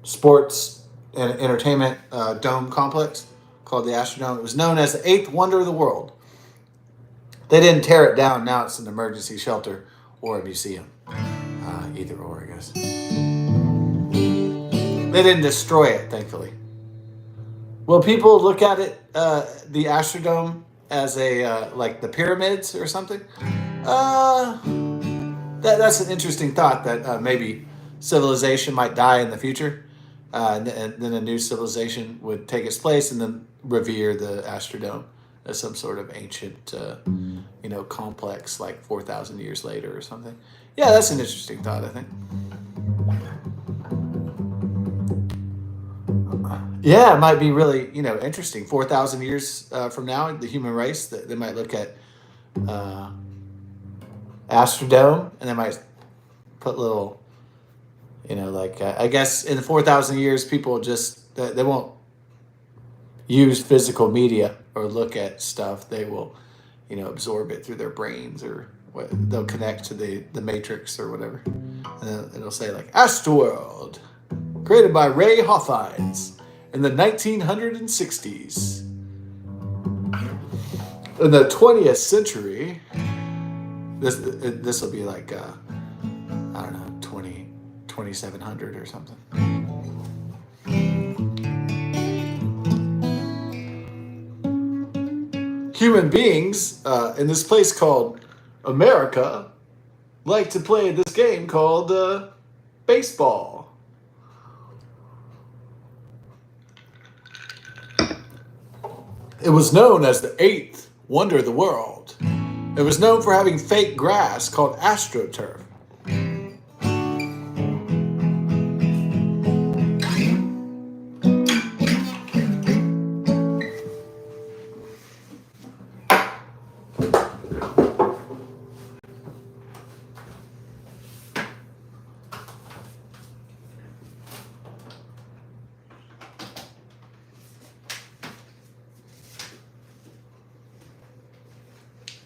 sports and entertainment dome complex called the Astrodome. It was known as the eighth wonder of the world. They didn't tear it down. Now it's an emergency shelter or a museum. Either or, I guess. They didn't destroy it, thankfully. Will people look at it, the Astrodome, as a like the pyramids or something? That's an interesting thought. That maybe civilization might die in the future, and then a new civilization would take its place, and then revere the Astrodome as some sort of ancient, complex, like 4,000 years later or something. Yeah, that's an interesting thought, I think. Yeah, it might be really, interesting. 4,000 years from now, the human race, they might look at Astrodome, and they might put little, I guess in 4,000 years, people just, they won't use physical media or look at stuff. They will, absorb it through their brains, or they'll connect to the matrix or whatever. And then it'll say like Astroworld, created by Ray Hawthines in the 1960s. In the 20th century, this will be like, 2700 or something. Human beings in this place called America like to play this game called baseball. It was known as the eighth wonder of the world. It was known for having fake grass called AstroTurf.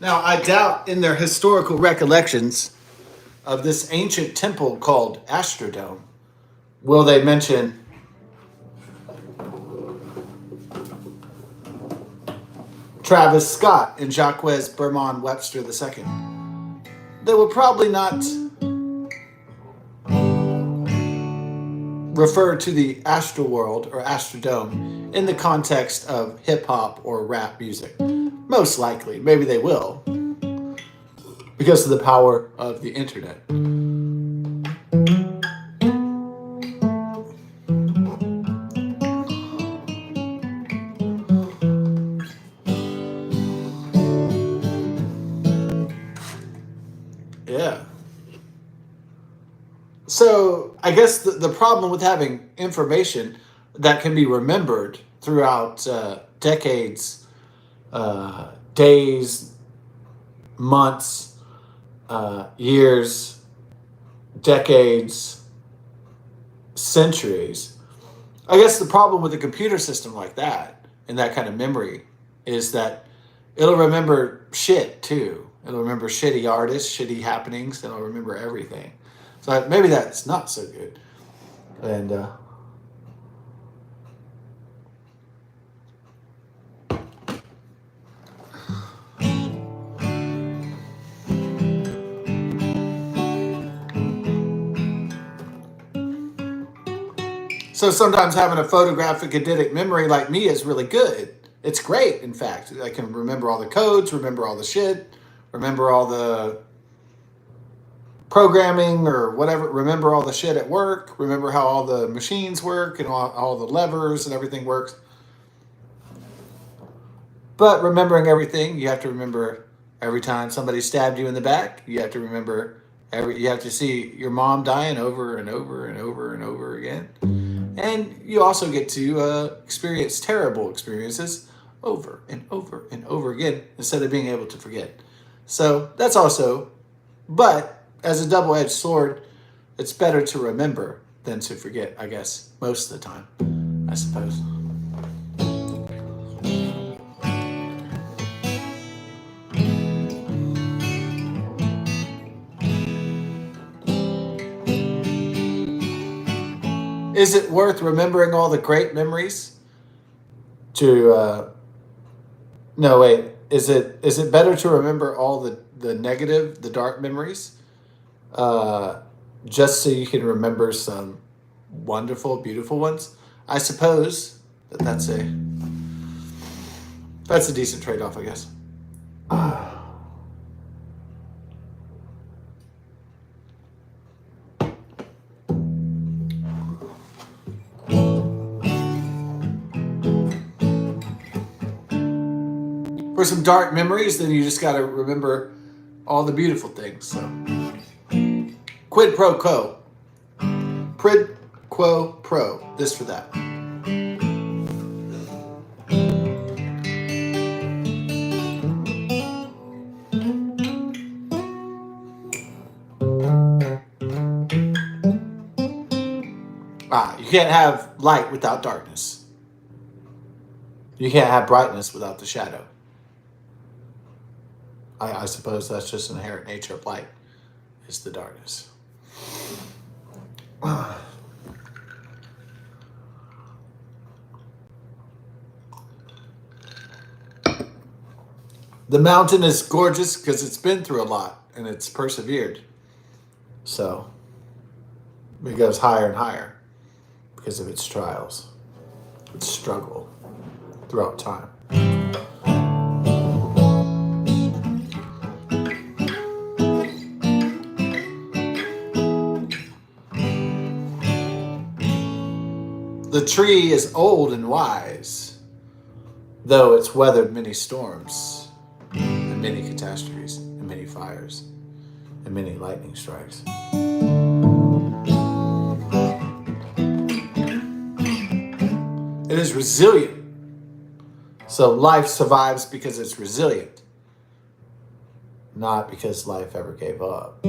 Now, I doubt in their historical recollections of this ancient temple called Astrodome, will they mention Travis Scott and Jacques Bermond Webster II. They will probably not refer to the Astroworld or Astrodome in the context of hip-hop or rap music. Most likely. Maybe they will. Because of the power of the internet. Yeah. So, I guess the problem with having information that can be remembered throughout decades, days, months, years, decades, centuries. I guess the problem with a computer system like that and that kind of memory is that it'll remember shit too. It'll remember shitty artists, shitty happenings, and it'll remember everything. So maybe that's not so good. And so sometimes having a photographic eidetic memory like me is really good. It's great, in fact. I can remember all the codes, remember all the shit, remember all the programming or whatever, remember all the shit at work, remember how all the machines work and all the levers and everything works. But remembering everything, you have to remember every time somebody stabbed you in the back. You have to remember you have to see your mom dying over and over and over and over again. And you also get to experience terrible experiences over and over and over again instead of being able to forget. So that's also, but as a double-edged sword, it's better to remember than to forget, I guess, most of the time, I suppose. Is it worth remembering all the great memories to, no, wait, is it better to remember all the negative, the dark memories just so you can remember some wonderful, beautiful ones. I suppose that's a decent trade-off, I guess. For some dark memories, then you just got to remember all the beautiful things. So, quid pro quo. Quid quo pro. This for that. You can't have light without darkness. You can't have brightness without the shadow. I suppose that's just an inherent nature of light, is the darkness. The mountain is gorgeous because it's been through a lot and it's persevered. So it goes higher and higher because of its trials, its struggle throughout time. The tree is old and wise, though it's weathered many storms and many catastrophes and many fires and many lightning strikes. It is resilient. So life survives because it's resilient, not because life ever gave up.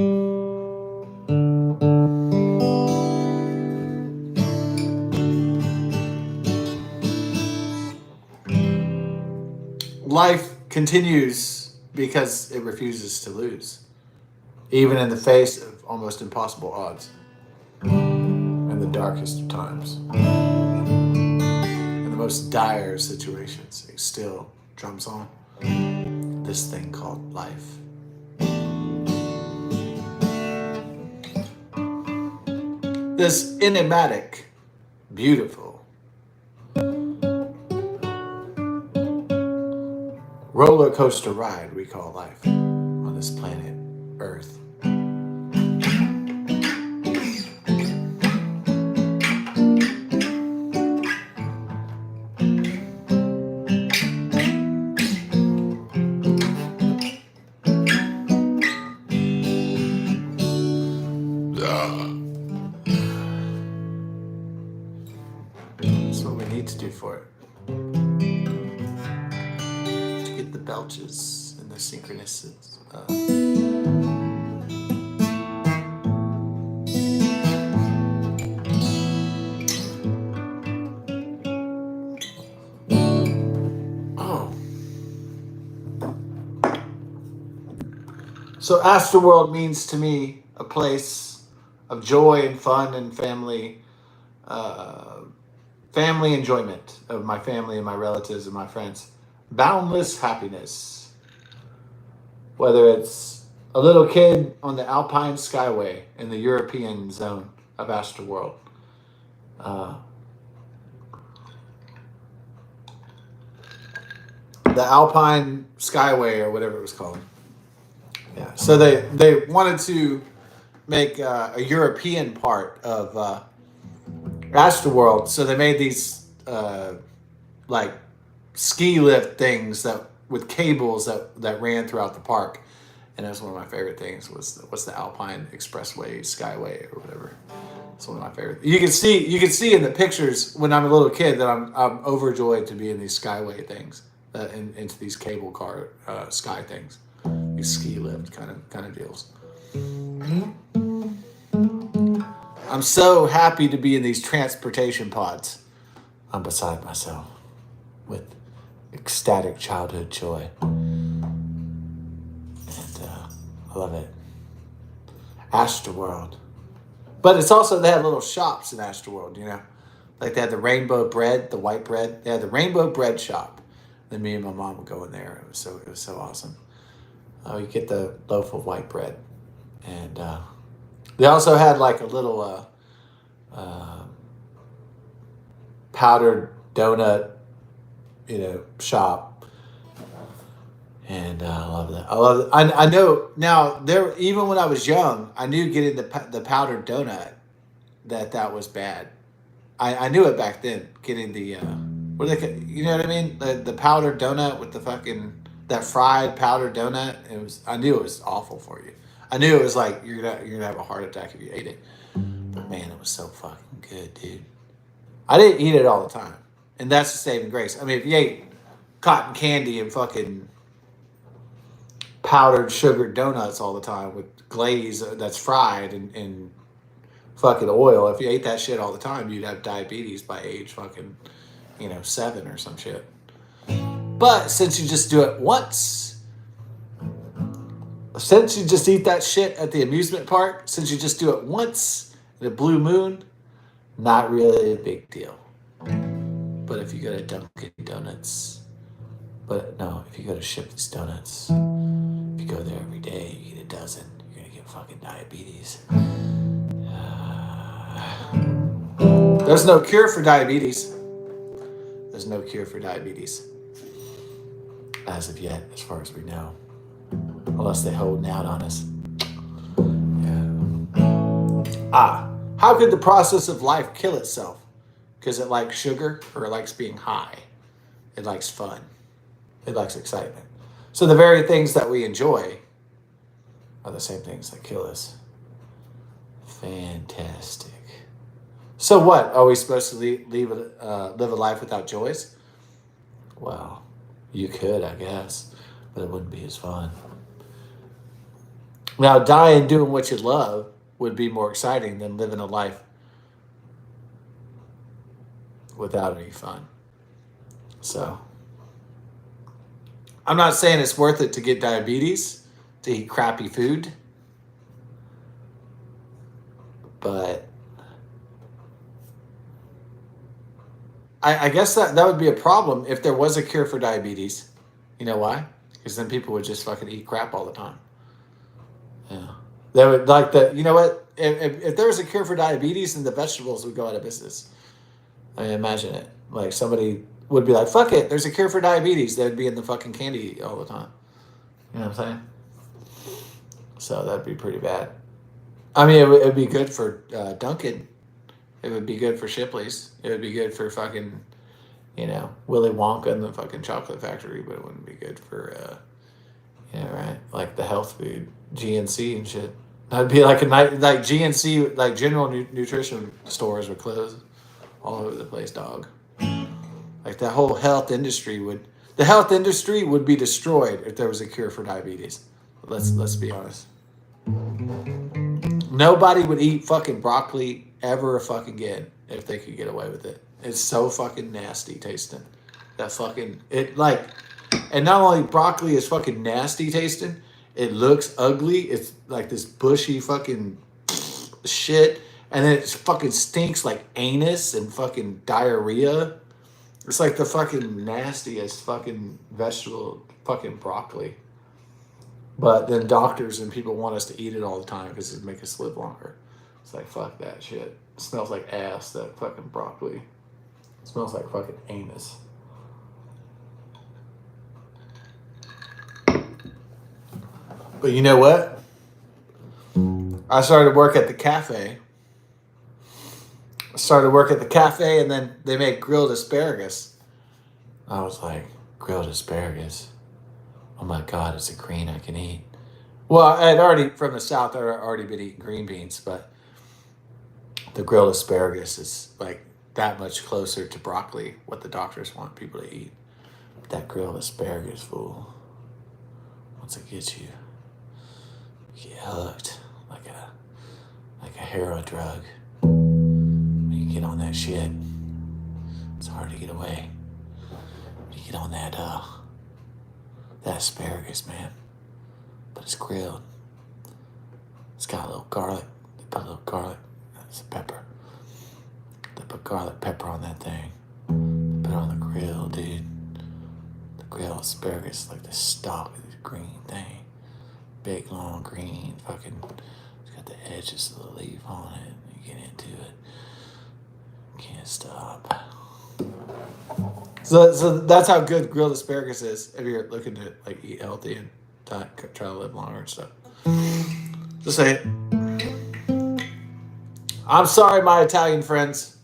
Life continues because it refuses to lose, even in the face of almost impossible odds and the darkest of times. In the most dire situations, it still drums on this thing called life. This enigmatic, beautiful, roller coaster ride we call life on this planet Earth. That's what we need to do for it. The belches and the synchronicities. So Astroworld means to me a place of joy and fun and family enjoyment of my family and my relatives and my friends. Boundless happiness. Whether it's a little kid on the Alpine Skyway in the European zone of Astroworld. The Alpine Skyway or whatever it was called. Yeah. So they wanted to make a European part of Astroworld. So they made these like ski lift things that with cables that ran throughout the park, and that's one of my favorite things was the Alpine Expressway Skyway or whatever. It's one of my favorite. You can see in the pictures when I'm a little kid that I'm overjoyed to be in these Skyway things, into these cable car sky things, these ski lift kind of deals. I'm so happy to be in these transportation pods. I'm beside myself with ecstatic childhood joy. And I love it. Astroworld. But it's also, they have little shops in Astroworld, you know. Like they had the rainbow bread, the white bread. They had the rainbow bread shop. Then me and my mom would go in there. It was so awesome. You get the loaf of white bread. And They also had like a little powdered donut, shop, and I love that. I love it. I know now. There, even when I was young, I knew getting the powdered donut that was bad. I knew it back then. Getting the what do you know what I mean? The powdered donut with the fucking that fried powdered donut. I knew it was awful for you. I knew it was like you're gonna have a heart attack if you ate it. But man, it was so fucking good, dude. I didn't eat it all the time, and that's the saving grace. I mean, if you ate cotton candy and fucking powdered sugar donuts all the time with glaze that's fried and fucking oil, if you ate that shit all the time, you'd have diabetes by age fucking 7 or some shit. But since you just do it once, since you just eat that shit at the amusement park, since you just do it once in a blue moon, not really a big deal. But if you go to Dunkin' Donuts, if you go to Shipley's Donuts, if you go there every day, you eat a dozen, you're gonna get fucking diabetes. There's no cure for diabetes. There's no cure for diabetes. As of yet, as far as we know. Unless they're holding out on us. Yeah. How could the process of life kill itself? Because it likes sugar or it likes being high. It likes fun. It likes excitement. So the very things that we enjoy are the same things that kill us. Fantastic. So what? Are we supposed to live a life without joys? Well, you could, I guess, but it wouldn't be as fun. Now, dying doing what you love would be more exciting than living a life without any fun. So, I'm not saying it's worth it to get diabetes, to eat crappy food, but I guess that would be a problem if there was a cure for diabetes. You know why? Because then people would just fucking eat crap all the time. Yeah. They would like you know what? If there was a cure for diabetes, then the vegetables would go out of business. I mean, imagine it. Like somebody would be like, fuck it, there's a cure for diabetes. They'd be in the fucking candy all the time. You know what I'm saying? So that'd be pretty bad. I mean, it would be good for Dunkin'. It would be good for Shipley's. It would be good for fucking, Willy Wonka and the fucking chocolate factory, but it wouldn't be good for, right? Like the health food, GNC and shit. That'd be like like GNC, like general nutrition stores would close all over the place, dog. Like the whole health industry would be destroyed if there was a cure for diabetes. Let's be honest. Nobody would eat fucking broccoli ever fucking again if they could get away with it. It's so fucking nasty tasting. And not only broccoli is fucking nasty tasting, it looks ugly. It's like this bushy fucking shit. And then it fucking stinks like anus and fucking diarrhea. It's like the fucking nastiest fucking vegetable, fucking broccoli. But then doctors and people want us to eat it all the time because it makes us live longer. It's like, fuck that shit. It smells like ass, that fucking broccoli. It smells like fucking anus. But you know what? I started work at the cafe. And then they made grilled asparagus. I was like, grilled asparagus? Oh my God, it's a green I can eat. Well, I'd already, from the South, I'd already been eating green beans, but the grilled asparagus is like that much closer to broccoli, what the doctors want people to eat. That grilled asparagus, fool. Once it gets you, you get hooked like a heroin drug. When you get on that shit, it's hard to get away. When you get on that asparagus, man. But it's grilled. It's got a little garlic. They put a little garlic. That's pepper. They put garlic pepper on that thing. They put it on the grill, dude. The grilled asparagus, like the stalk of this green thing. Big, long, green, fucking. It's got got the edges of the leaf on it. You get into it. Can't stop. So that's how good grilled asparagus is if you're looking to like eat healthy and try to live longer and stuff. Just say it. I'm sorry, my Italian friends.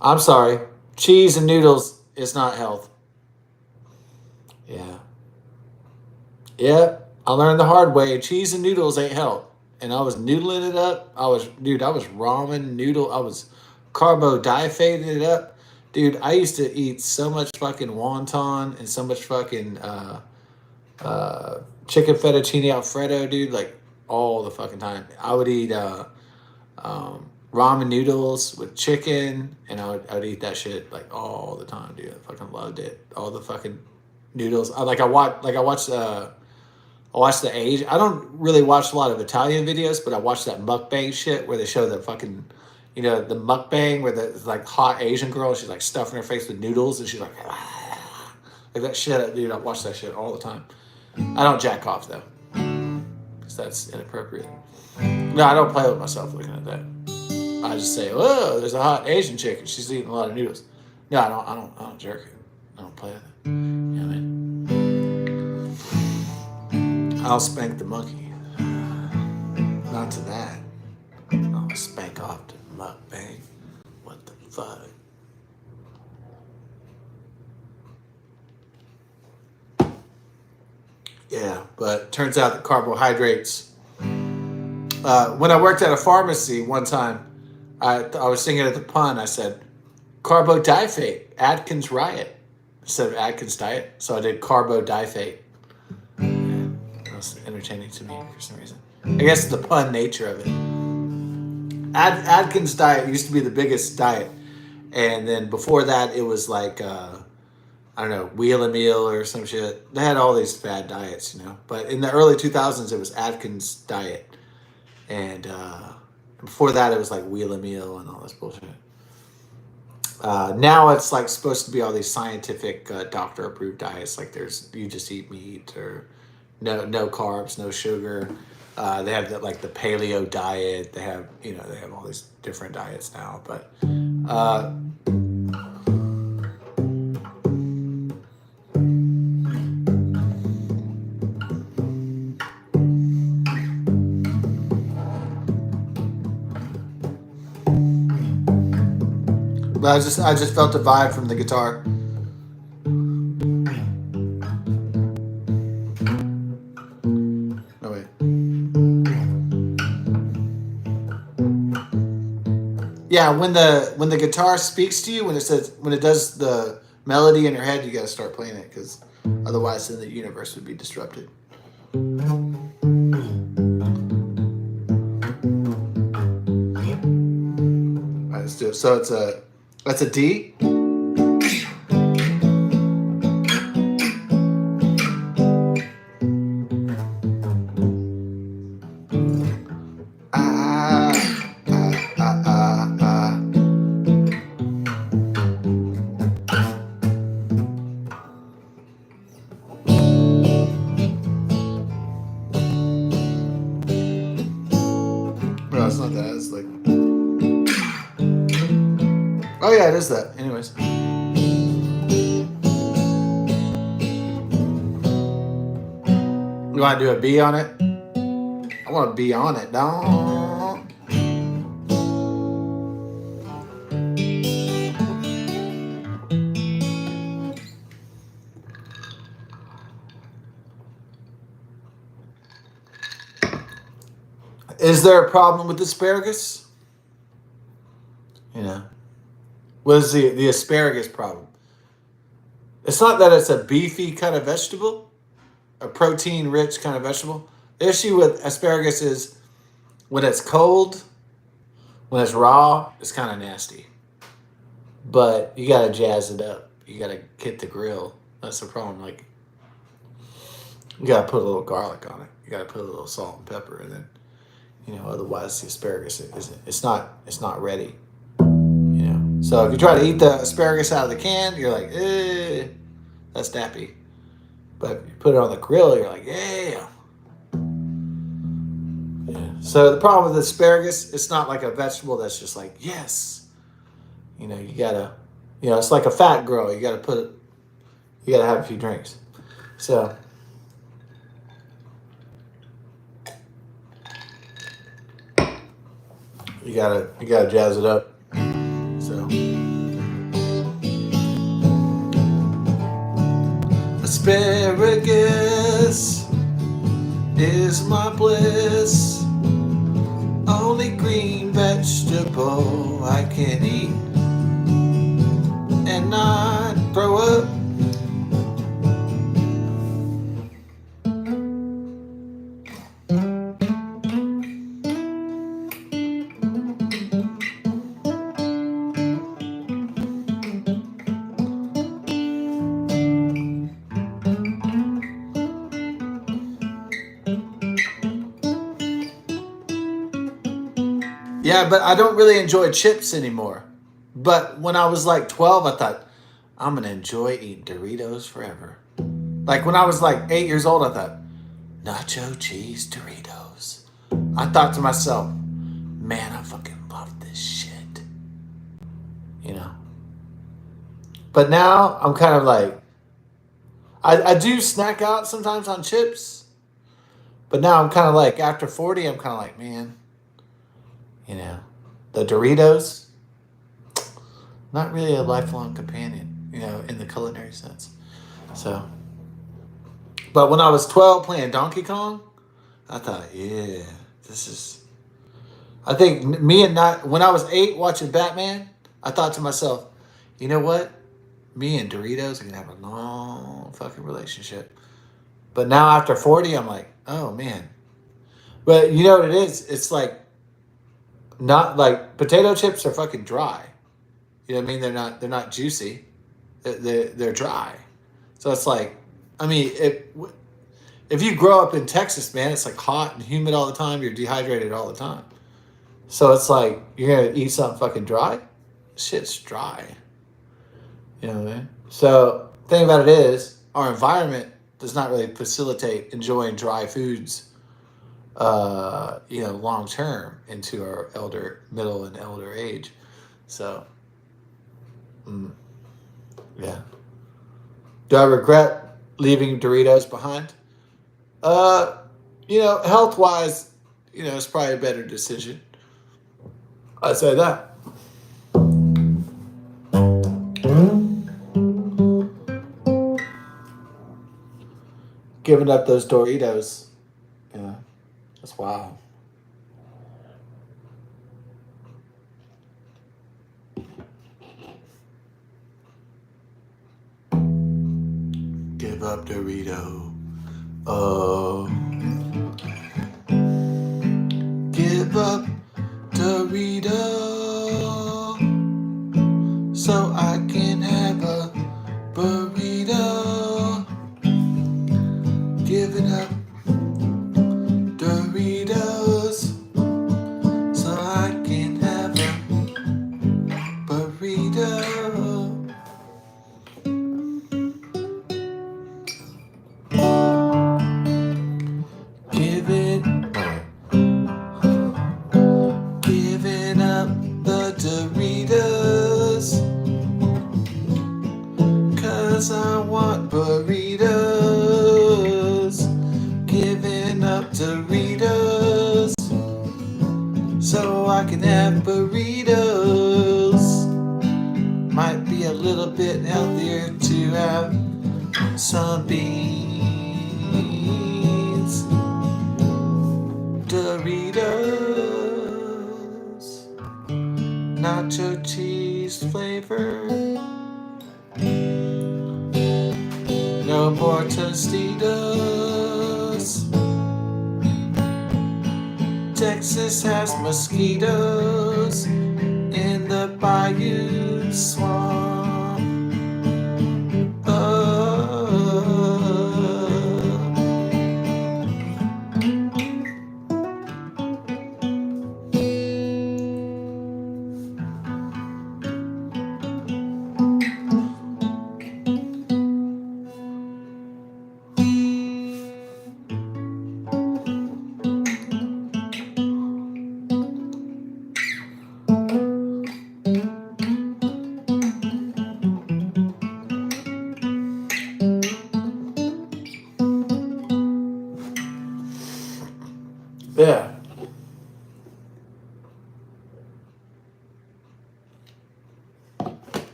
I'm sorry. Cheese and noodles is not health. Yeah. Yeah. I learned the hard way. Cheese and noodles ain't health. And I was noodling it up. I was ramen noodle. I was carbo diafating it up. Dude, I used to eat so much fucking wonton and so much fucking chicken fettuccine Alfredo, dude, like all the fucking time. I would eat ramen noodles with chicken, and I would eat that shit like all the time, dude. I fucking loved it. All the fucking noodles. I watched the Asian. I don't really watch a lot of Italian videos, but I watch that mukbang shit where they show the fucking, the mukbang where the like hot Asian girl, she's like stuffing her face with noodles and she's like that shit, dude. I watch that shit all the time. I don't jack off though, because that's inappropriate. No, I don't play with myself looking at that. I just say, "Whoa, there's a hot Asian chick and she's eating a lot of noodles." No, I don't jerk it. I don't play with it. You know what I mean? I'll spank the monkey. Not to that. I'll spank off to mukbang. What the fuck? Yeah, but turns out that carbohydrates. When I worked at a pharmacy one time, I was singing at the pun. I said, "Carbodiphate, Atkins Riot," instead of Atkins Diet. So I did carbodiphate. Yeah, that was entertaining to me for some reason. I guess the pun nature of it. Atkins Diet used to be the biggest diet, and then before that, it was like I don't know, Wheel and Meal or some shit. They had all these bad diets, But in the early 2000s, it was Atkins Diet. And before that, it was like Wheel and Meal and all this bullshit. Now it's like supposed to be all these scientific doctor-approved diets. Like you just eat meat or no carbs, no sugar. They have the paleo diet. They have all these different diets now. But I just felt the vibe from the guitar. Oh wait. Yeah, when the guitar speaks to you, when it does the melody in your head, you gotta start playing it, because otherwise then the universe would be disrupted. Alright, let's do it. So that's a D. No, it's not that. It's like. Oh yeah, it is that. Anyways. You want to do a B on it? I want to be on it, dog. Is there a problem with asparagus? What is the asparagus problem? It's not that it's a beefy kind of vegetable, a protein-rich kind of vegetable. The issue with asparagus is when it's cold, when it's raw, it's kind of nasty. But you got to jazz it up. You got to hit the grill. That's the problem. Like, you got to put a little garlic on it. You got to put a little salt and pepper, and then, otherwise the asparagus it's not ready. So if you try to eat the asparagus out of the can, you're like, that's nappy. But if you put it on the grill, you're like, yeah. So the problem with asparagus, it's not like a vegetable that's just like, yes. You gotta, it's like a fat girl. You gotta have a few drinks. So, you gotta jazz it up. So, asparagus is my bliss. Only green vegetable I can eat and not throw up. Yeah, but I don't really enjoy chips anymore. But when I was like 12, I thought, I'm going to enjoy eating Doritos forever. Like when I was like 8 years old, I thought, nacho cheese Doritos. I thought to myself, man, I fucking love this shit. But now I'm kind of like, I do snack out sometimes on chips. But now I'm kind of like, after 40, I'm kind of like, man, the Doritos, not really a lifelong companion, in the culinary sense. So, but when I was 12 playing Donkey Kong, I thought, yeah, I think when I was 8 watching Batman, I thought to myself, you know what? Me and Doritos are going to have a long fucking relationship. But now after 40, I'm like, oh man. But you know what it is? It's like, not like potato chips are fucking dry. You know what I mean? They're not juicy. They're dry. So it's like, I mean, if you grow up in Texas, man, it's like hot and humid all the time. You're dehydrated all the time. So it's like, you're going to eat something fucking dry? Shit's dry. You know what I mean? So the thing about it is, our environment does not really facilitate enjoying dry foods, long term into our middle and elder age. So, yeah. Do I regret leaving Doritos behind? Health wise, it's probably a better decision. I'd say that. Giving up those Doritos, that's wild. Give up Dorito. Oh. Give up Dorito. So I can have a burrito. Giving up Doritos. So I can have a burrito. Giving up the Doritos, 'cause I want burritos. Giving up Doritos, so I can have burritos. Might be a little bit healthier to have some beans. Doritos, nacho cheese flavor. No more Tostitos. Texas has mosquitoes in the Bayou Swamp.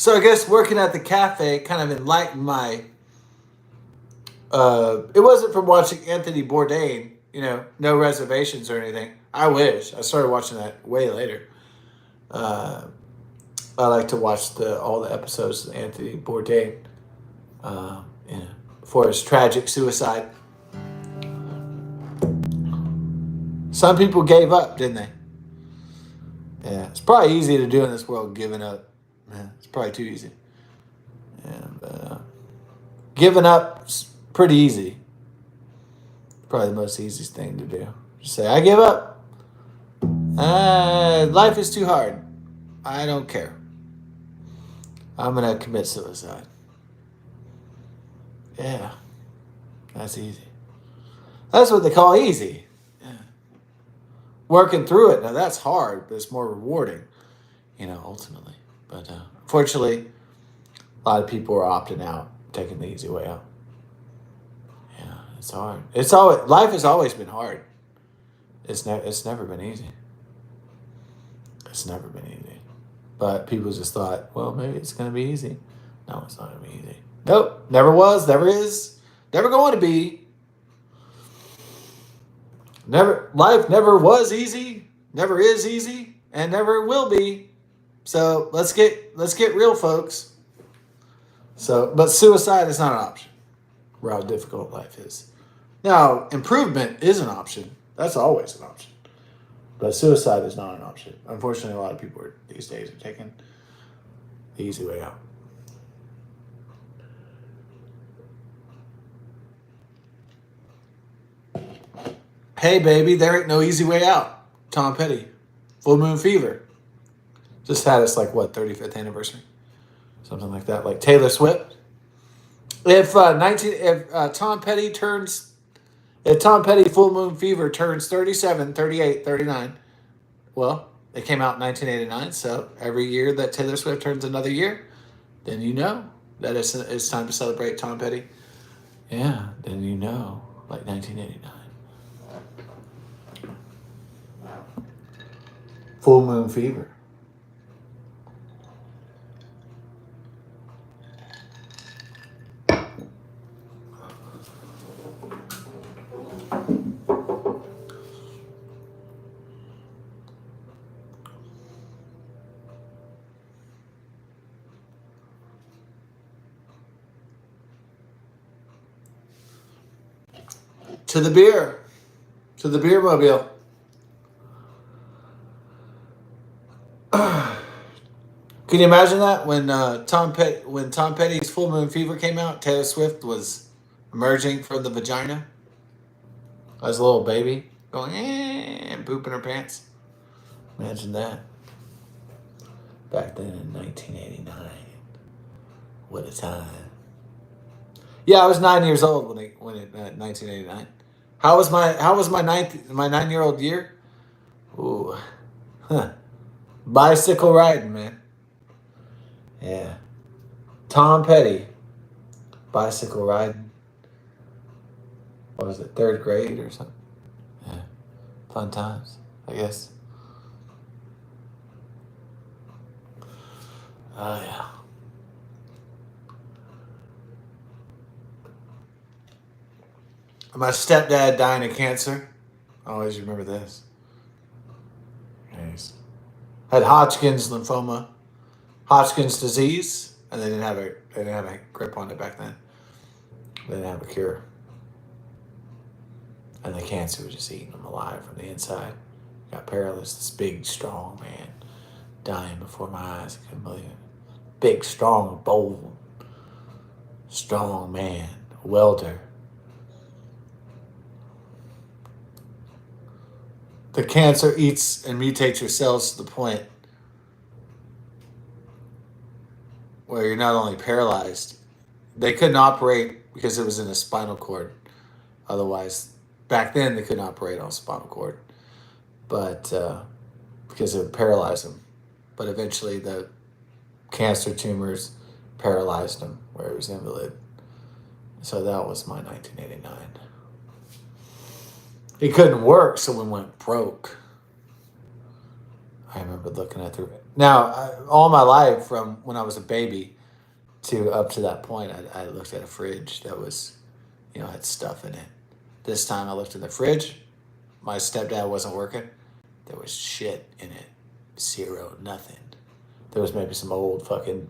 So I guess working at the cafe kind of enlightened my. It wasn't from watching Anthony Bourdain, no reservations or anything. I wish. I started watching that way later. I like to watch all the episodes of Anthony Bourdain, for his tragic suicide. Some people gave up, didn't they? Yeah, it's probably easy to do in this world, giving up. Yeah, it's probably too easy. Yeah, but giving up's pretty easy. Probably the most easiest thing to do. Just say, I give up. Life is too hard. I don't care. I'm going to commit suicide. Yeah, that's easy. That's what they call easy. Yeah. Working through it, now that's hard, but it's more rewarding, ultimately. But unfortunately, a lot of people are opting out, taking the easy way out. Yeah, it's hard. Life has always been hard. It's never been easy. It's never been easy. But people just thought, well, maybe it's going to be easy. No, it's not going to be easy. Nope, never was, never is, never going to be. Life never was easy, never is easy, and never will be. So let's get real, folks. But suicide is not an option. For how difficult life is. Now, improvement is an option. That's always an option. But suicide is not an option. Unfortunately, a lot of people these days are taking the easy way out. Hey, baby, there ain't no easy way out. Tom Petty, Full Moon Fever. Just had its 35th anniversary, something like that. Like Taylor Swift. If Tom Petty Full Moon Fever turns 37, 38, 39, well, it came out in 1989. So every year that Taylor Swift turns another year, then that it's time to celebrate Tom Petty. Yeah, then 1989. Full Moon Fever. To the beer mobile. Can you imagine that when Tom Petty's Full Moon Fever came out, Taylor Swift was emerging from the vagina as a little baby, going and pooping her pants. Imagine that. Back then in 1989, what a time! Yeah, I was 9 years old when 1989. How was my 9-year-old year? Ooh, bicycle riding, man. Yeah. Tom Petty. Bicycle riding. What was it, 3rd grade or something? Yeah. Fun times, I guess. Oh, yeah. My stepdad dying of cancer. I always remember this. Nice. Had Hodgkin's lymphoma. Hodgkin's disease, and they didn't have a grip on it back then. They didn't have a cure, and the cancer was just eating him alive from the inside. Got paralyzed. This big, strong man dying before my eyes. I couldn't believe it. Big, strong, bold, strong man, welder. The cancer eats and mutates your cells to the point where you're not only paralyzed, they couldn't operate because it was in a spinal cord. Otherwise, back then they couldn't operate on a spinal cord, but because it would paralyze them. But eventually the cancer tumors paralyzed him where he was invalid. So that was my 1989. He couldn't work, so we went broke. I remember looking at the Now, all my life, from when I was a baby to up to that point, I looked at a fridge that was, had stuff in it. This time I looked in the fridge. My stepdad wasn't working. There was shit in it. Zero, nothing. There was maybe some old fucking,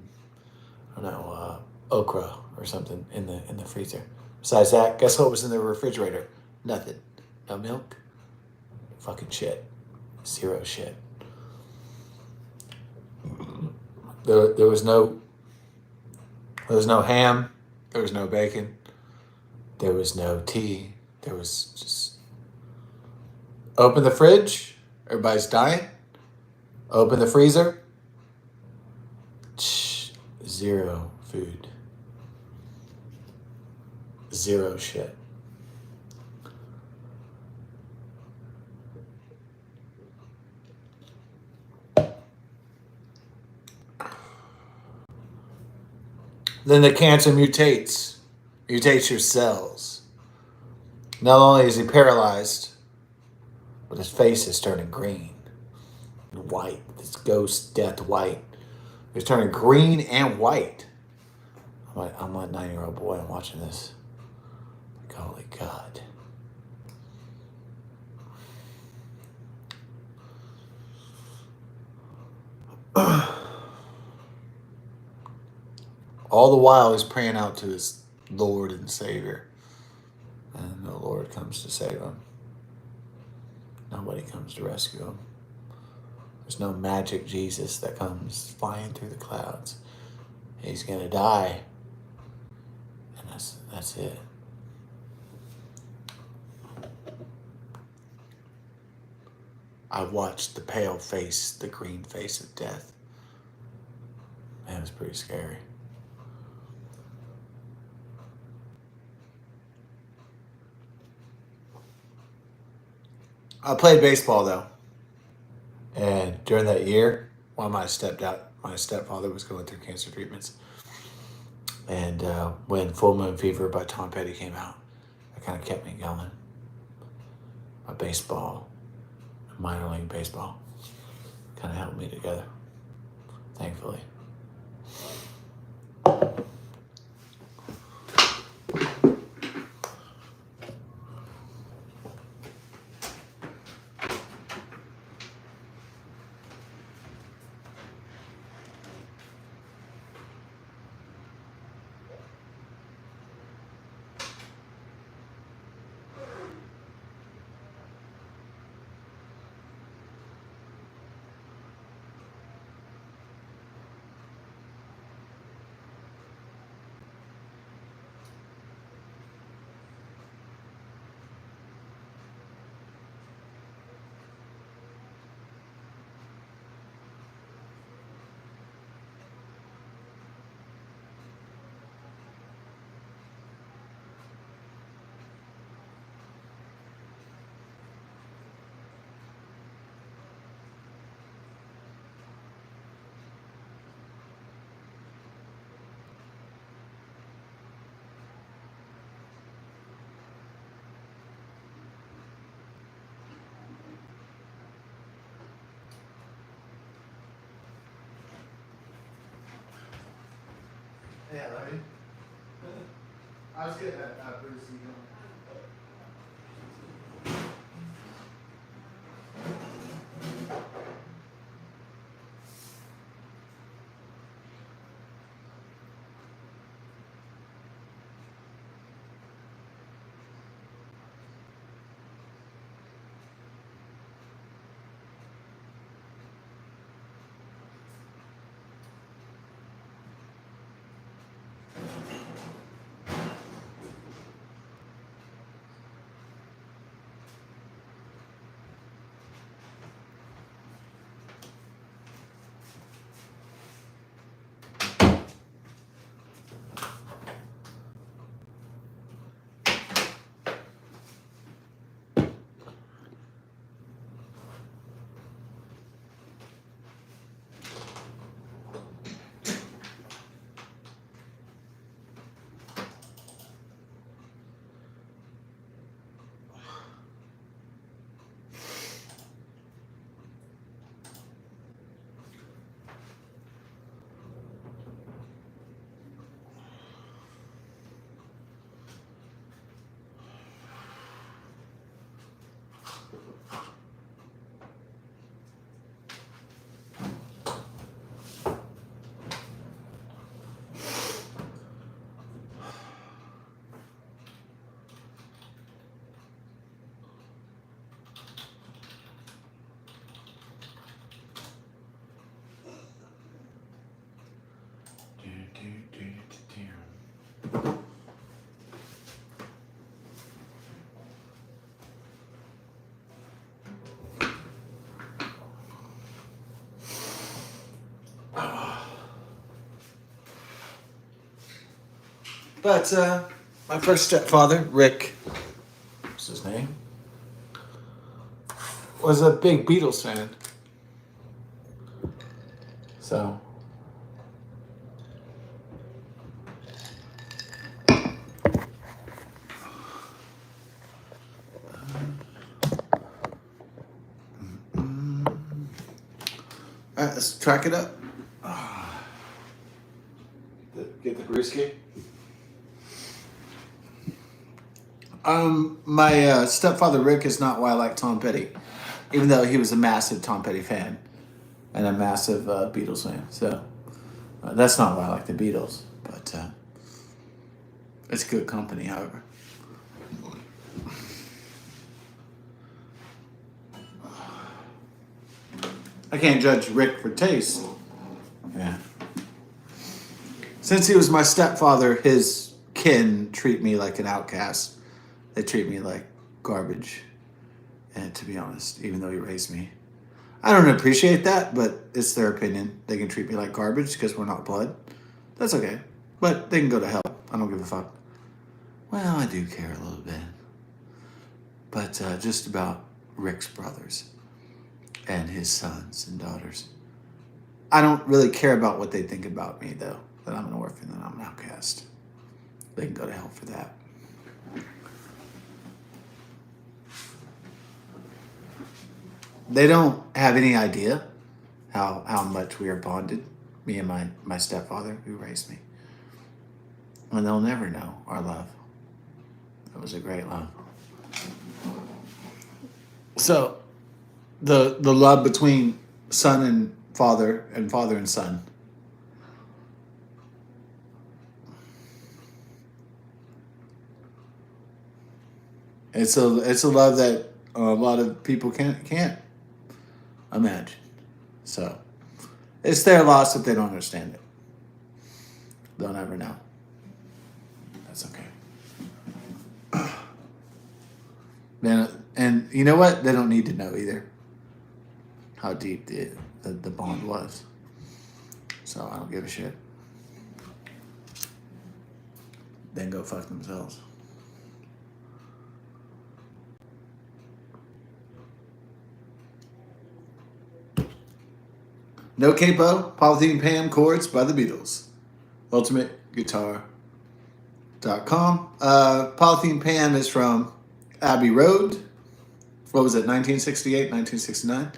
I don't know, okra or something in the freezer. Besides that, guess what was in the refrigerator? Nothing. No milk. Fucking shit. Zero shit. There was no ham. There was no bacon. There was no tea. There was just open the fridge. Everybody's dying. Open the freezer. Zero food. Zero shit. Then the cancer mutates your cells. Not only is he paralyzed, but his face is turning green and white. This ghost death white. It's turning green and white. I'm a 9-year-old boy. I'm watching this. Like, holy God. All the while he's praying out to his Lord and Savior. And the Lord comes to save him. Nobody comes to rescue him. There's no magic Jesus that comes flying through the clouds. He's gonna die. And that's it. I watched the pale face, the green face of death. Man, it was pretty scary. I played baseball though, and during that year, while my stepfather was going through cancer treatments, and when Full Moon Fever by Tom Petty came out, that kind of kept me going. My baseball, minor league baseball, kind of held me together, thankfully. Yeah, I mean, I was getting at Bruce. But my first stepfather, Rick, what's his name, was a big Beatles fan. So. All right, let's track it up. Get the brewski. My stepfather Rick is not why I like Tom Petty, even though he was a massive Tom Petty fan and a massive Beatles fan. So that's not why I like the Beatles, but it's good company, however. I can't judge Rick for taste. Yeah. Since he was my stepfather, his kin treat me like an outcast. They treat me like garbage. And to be honest, even though he raised me, I don't appreciate that, but it's their opinion. They can treat me like garbage because we're not blood. That's okay. But they can go to hell. I don't give a fuck. Well, I do care a little bit. But just about Rick's brothers and his sons and daughters. I don't really care about what they think about me, though. That I'm an orphan and I'm an outcast. They can go to hell for that. They don't have any idea how much we are bonded, me and my stepfather who raised me. And they'll never know our love. It was a great love. So, the love between son and father and son. It's a love that a lot of people can't imagine. So it's their loss if they don't understand it. They'll never know. That's okay. And you know what? They don't need to know either. How deep the bond was. So I don't give a shit. Then go fuck themselves. No Capo, Polythene Pan Chords by the Beatles. UltimateGuitar.com. Polythene Pan is from Abbey Road. What was it, 1968, 1969?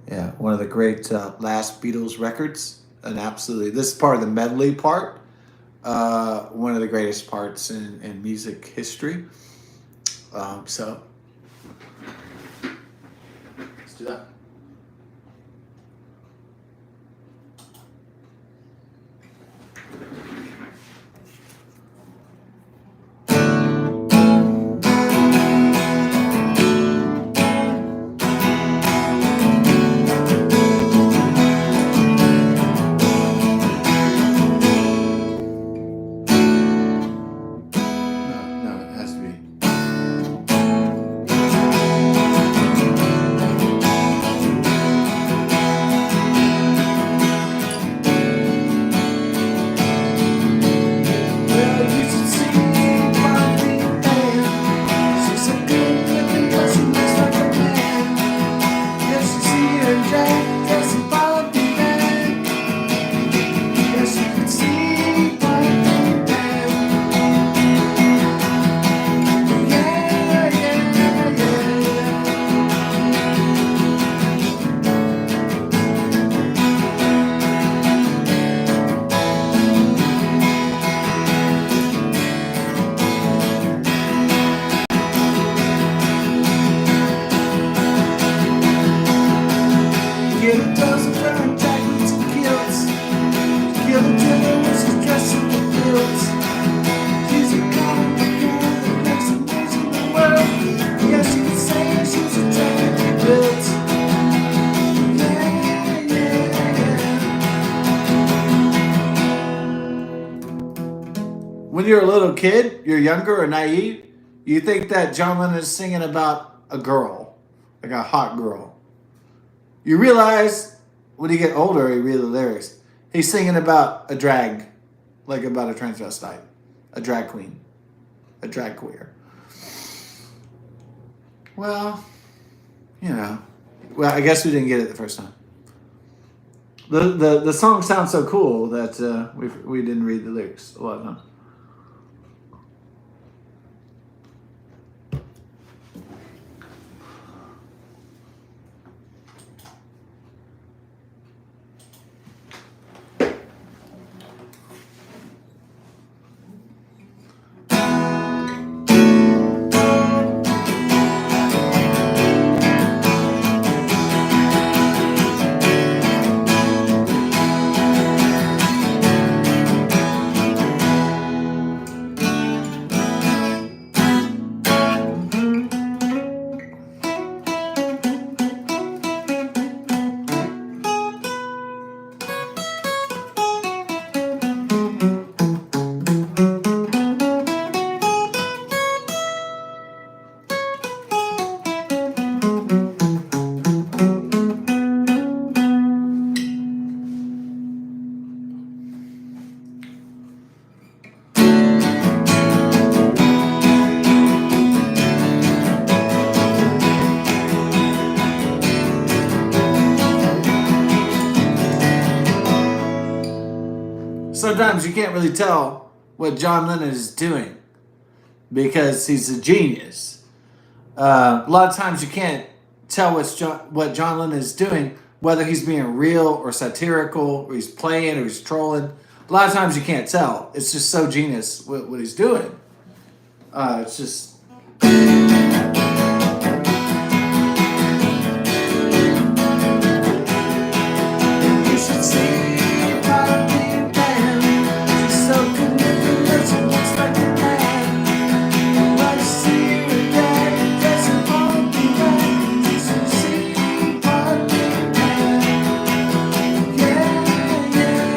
Yeah, one of the great last Beatles records. And absolutely, this is part of the medley part. One of the greatest parts in music history. So, let's do that. No, it has to be. When you're a little kid, you're younger or naive, you think that John Lennon is singing about a girl, like a hot girl. You realize when you get older, you read the lyrics, he's singing about a drag, like about a transvestite. a drag queen, a drag queer. Well, you know, well, I guess we didn't get it the first time. The song sounds so cool that we didn't read the lyrics a lot of times. Sometimes you can't really tell what John Lennon is doing because he's a genius. A lot of times you can't tell what John Lennon is doing, whether he's being real or satirical, or he's playing or he's trolling. A lot of times you can't tell. It's just so genius what he's doing. It's just. You should see my big band. She's so connected, she looks like a man. I see her dad, dressing on the back. You should see my big band. Yeah, yeah.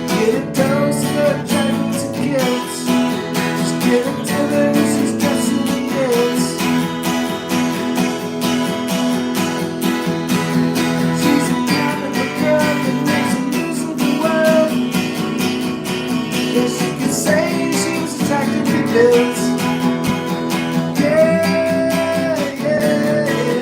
Get a dose of attracting to kids. Just get a dinner, she's dressing the kids. She's a kind of a girl that makes the news of the world. Guess you could say she was attracted to kids. Yeah, yeah, yeah.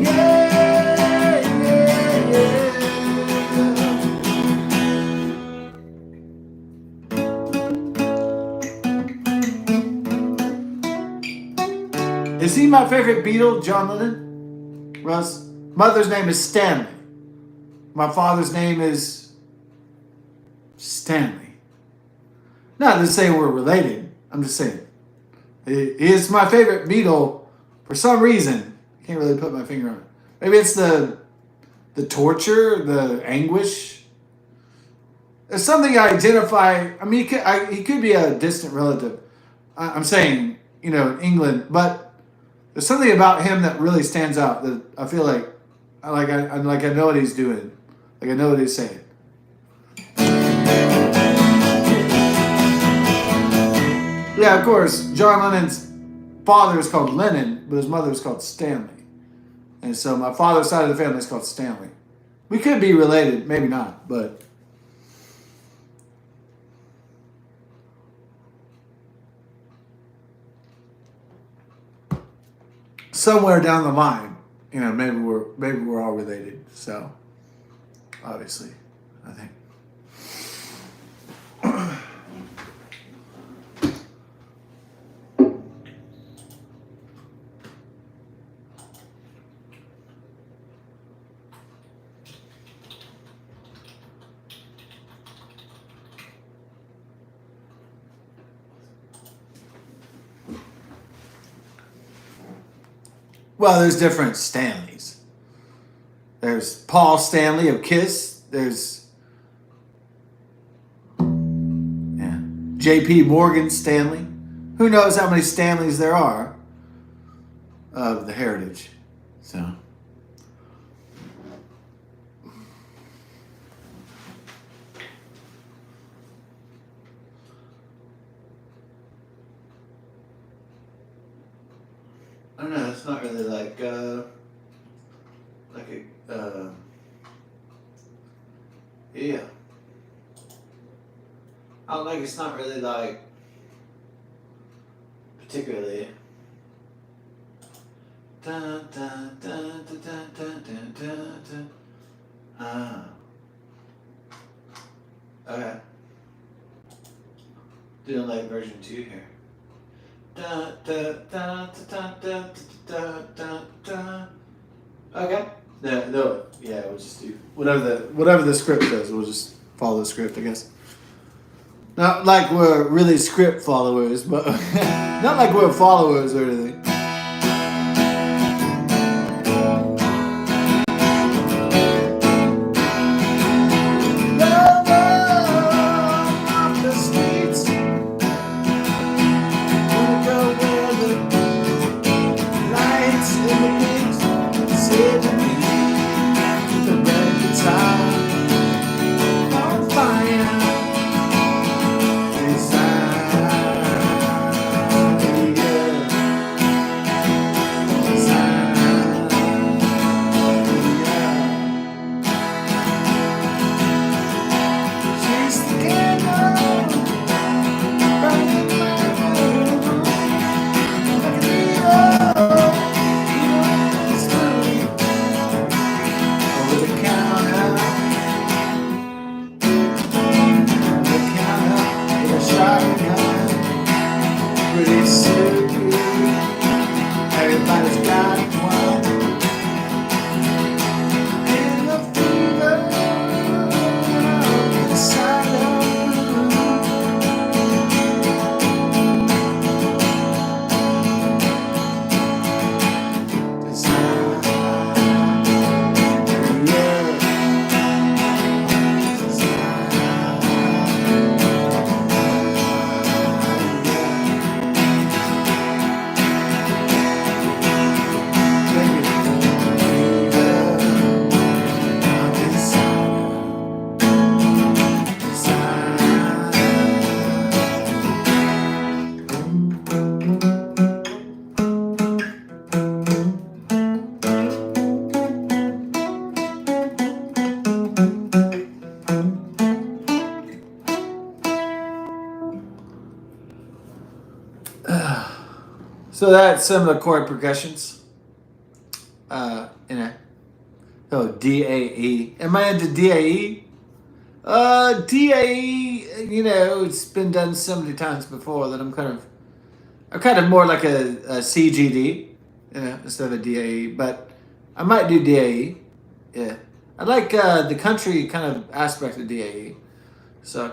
Yeah, yeah, yeah. Is he my favorite Beatle, John Lennon? Russ? Mother's name is Stanley. My father's name is Stanley. Not to say we're related. I'm just saying. He is my favorite Beatle for some reason. I can't really put my finger on it. Maybe it's the torture, the anguish. There's something I identify. I mean, he could be a distant relative. I'm saying, in England, but there's something about him that really stands out that I feel like I know what he's doing. Like I know what he's saying. Yeah, of course, John Lennon's father is called Lennon, but his mother is called Stanley. And so my father's side of the family is called Stanley. We could be related, maybe not, but somewhere down the line, maybe we're all related. So obviously, I think. Well, there's different Stanleys. There's Paul Stanley of Kiss. There's J.P. Morgan Stanley. Who knows how many Stanleys there are of the heritage. So. I don't know. It's not really like a yeah. I don't like. It's not really like particularly. Dun, dun, dun, dun, dun, dun, dun, dun, dun. Ah. Okay. Doing like version 2 here. Da, da, da, da, da, da, da, da. Okay. No, yeah, we'll just do whatever the script says. We'll just follow the script, I guess. Not like we're really script followers, but not like we're followers or anything. So that's some of the chord progressions. DAE. Am I into DAE? DAE, it's been done so many times before that I'm kind of more like a CGD, instead of a DAE. But I might do DAE. Yeah, I like the country kind of aspect of DAE. So I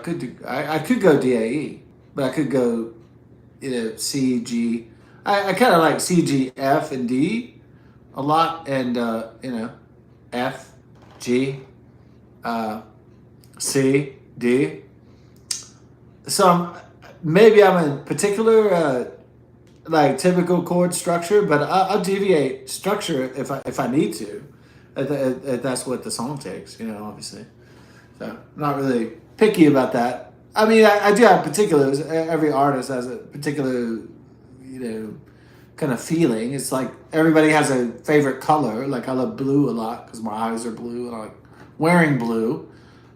could go DAE, but I could go, C, G. I kind of like C, G, F, and D a lot, and F, G, C, D. So maybe I'm in particular like typical chord structure, but I'll deviate structure if I need to, if that's what the song takes, obviously. So I'm not really picky about that. I mean, I do have particulars. Every artist has a particular, kind of feeling. It's like everybody has a favorite color. Like I love blue a lot because my eyes are blue and I like wearing blue.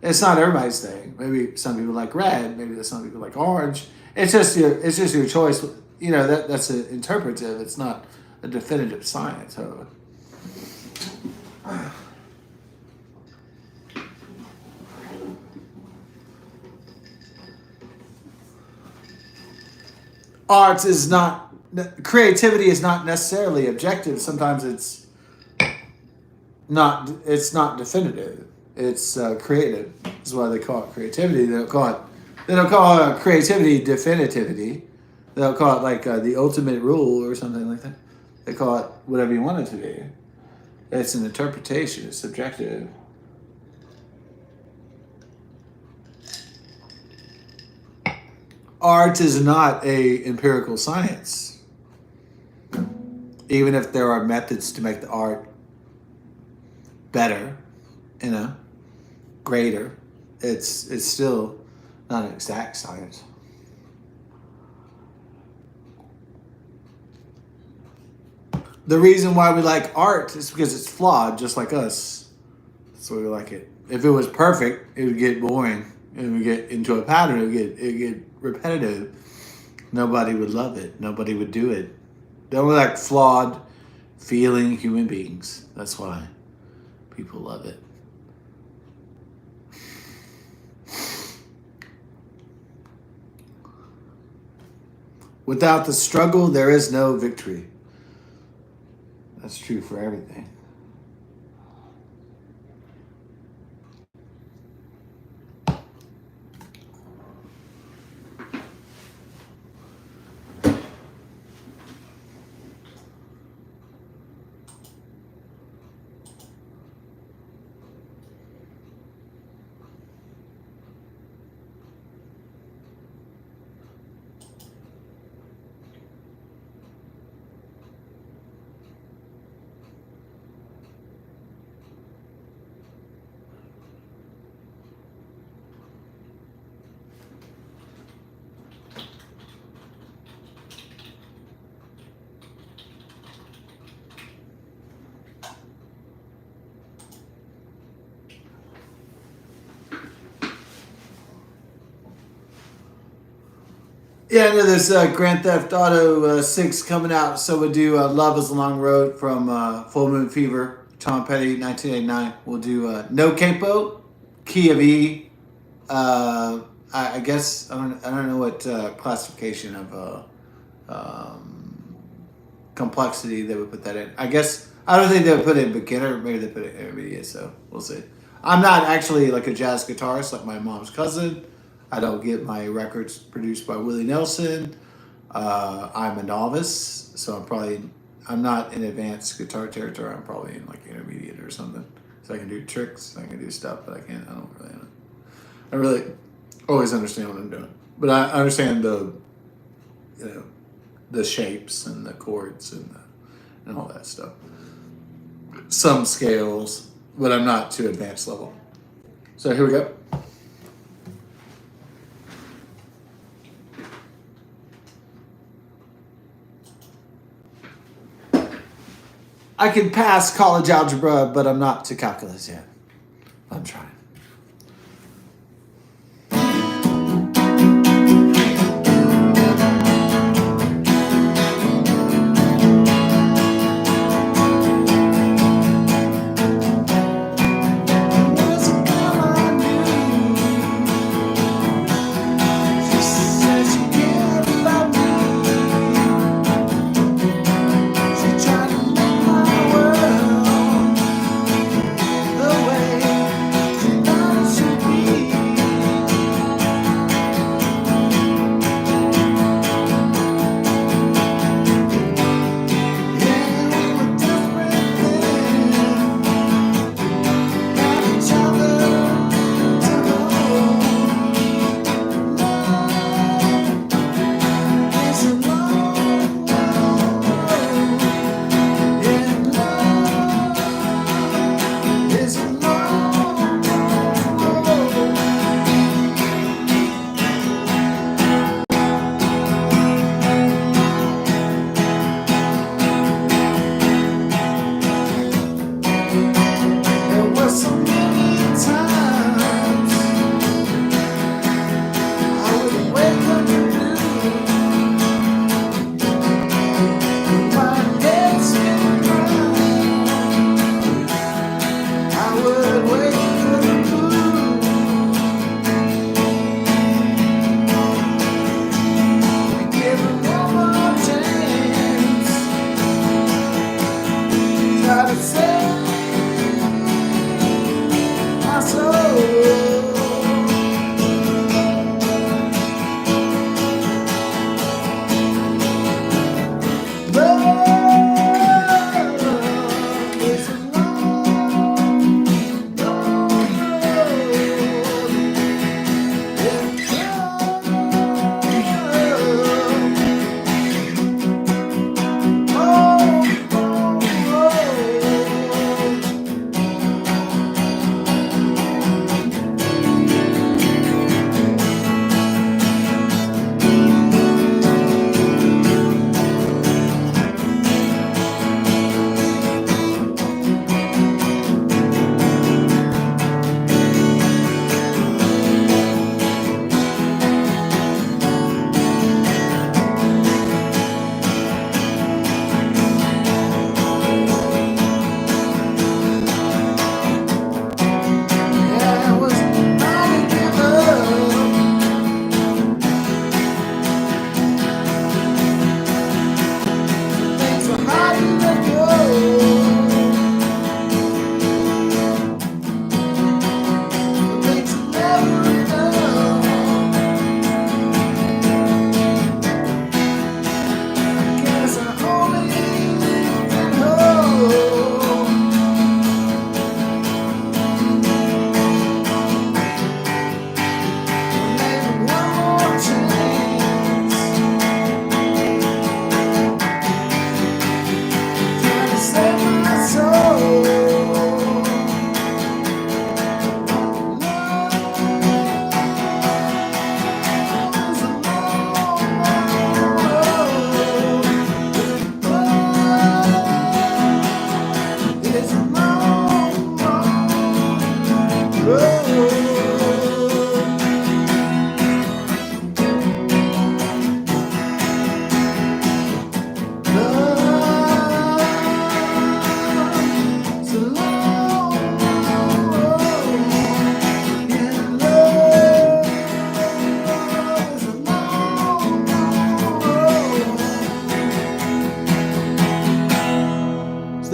It's not everybody's thing. Maybe some people like red. Maybe some people like orange. It's just your choice. That's interpretive. It's not a definitive science. However. Creativity is not necessarily objective. Sometimes it's not definitive. It's creative. That's why they call it creativity. They don't call creativity definitivity. They'll call it like the ultimate rule or something like that. They call it whatever you want it to be. It's an interpretation. It's subjective. Art is not a empirical science. Even if there are methods to make the art better, greater, it's still not an exact science. The reason why we like art is because it's flawed, just like us. That's why we like it. If it was perfect, it would get boring. It would get into a pattern. It would get repetitive. Nobody would love it. Nobody would do it. They only like flawed, feeling human beings. That's why people love it. Without the struggle, there is no victory. That's true for everything. Yeah, I know there's Grand Theft Auto 6 coming out, so we'll do Love is a Long Road from Full Moon Fever, Tom Petty, 1989. We'll do No Capo, Key of E. I guess, I don't know what classification of complexity they would put that in. I guess, I don't think they would put it in beginner, maybe they put it in intermediate, so we'll see. I'm not actually like a jazz guitarist like my mom's cousin. I don't get my records produced by Willie Nelson. I'm a novice, so I'm not in advanced guitar territory. I'm probably in like intermediate or something. So I can do tricks, I can do stuff, but I don't really know. I really always understand what I'm doing. But I understand the shapes and the chords and all that stuff. Some scales, but I'm not to advanced level. So here we go. I can pass college algebra, but I'm not to calculus yet. I'm trying.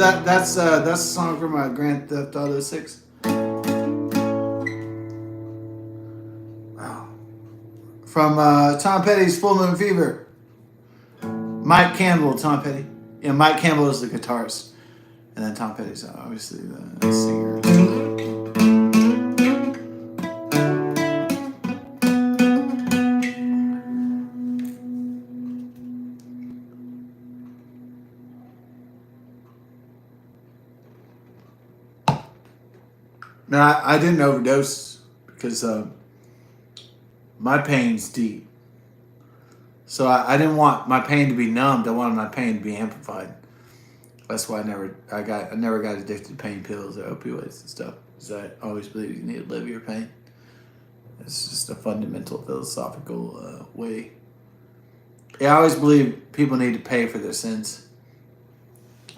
that's a song from Grand Theft Auto 6. Wow. From Tom Petty's Full Moon Fever. Mike Campbell, Tom Petty. Yeah, Mike Campbell is the guitarist. And then Tom Petty's obviously the singer. Now, I didn't overdose because my pain's deep. So I didn't want my pain to be numbed. I wanted my pain to be amplified. That's why I never got addicted to pain pills or opioids and stuff. Because I always believe you need to live your pain. It's just a fundamental philosophical way. Yeah, I always believe people need to pay for their sins.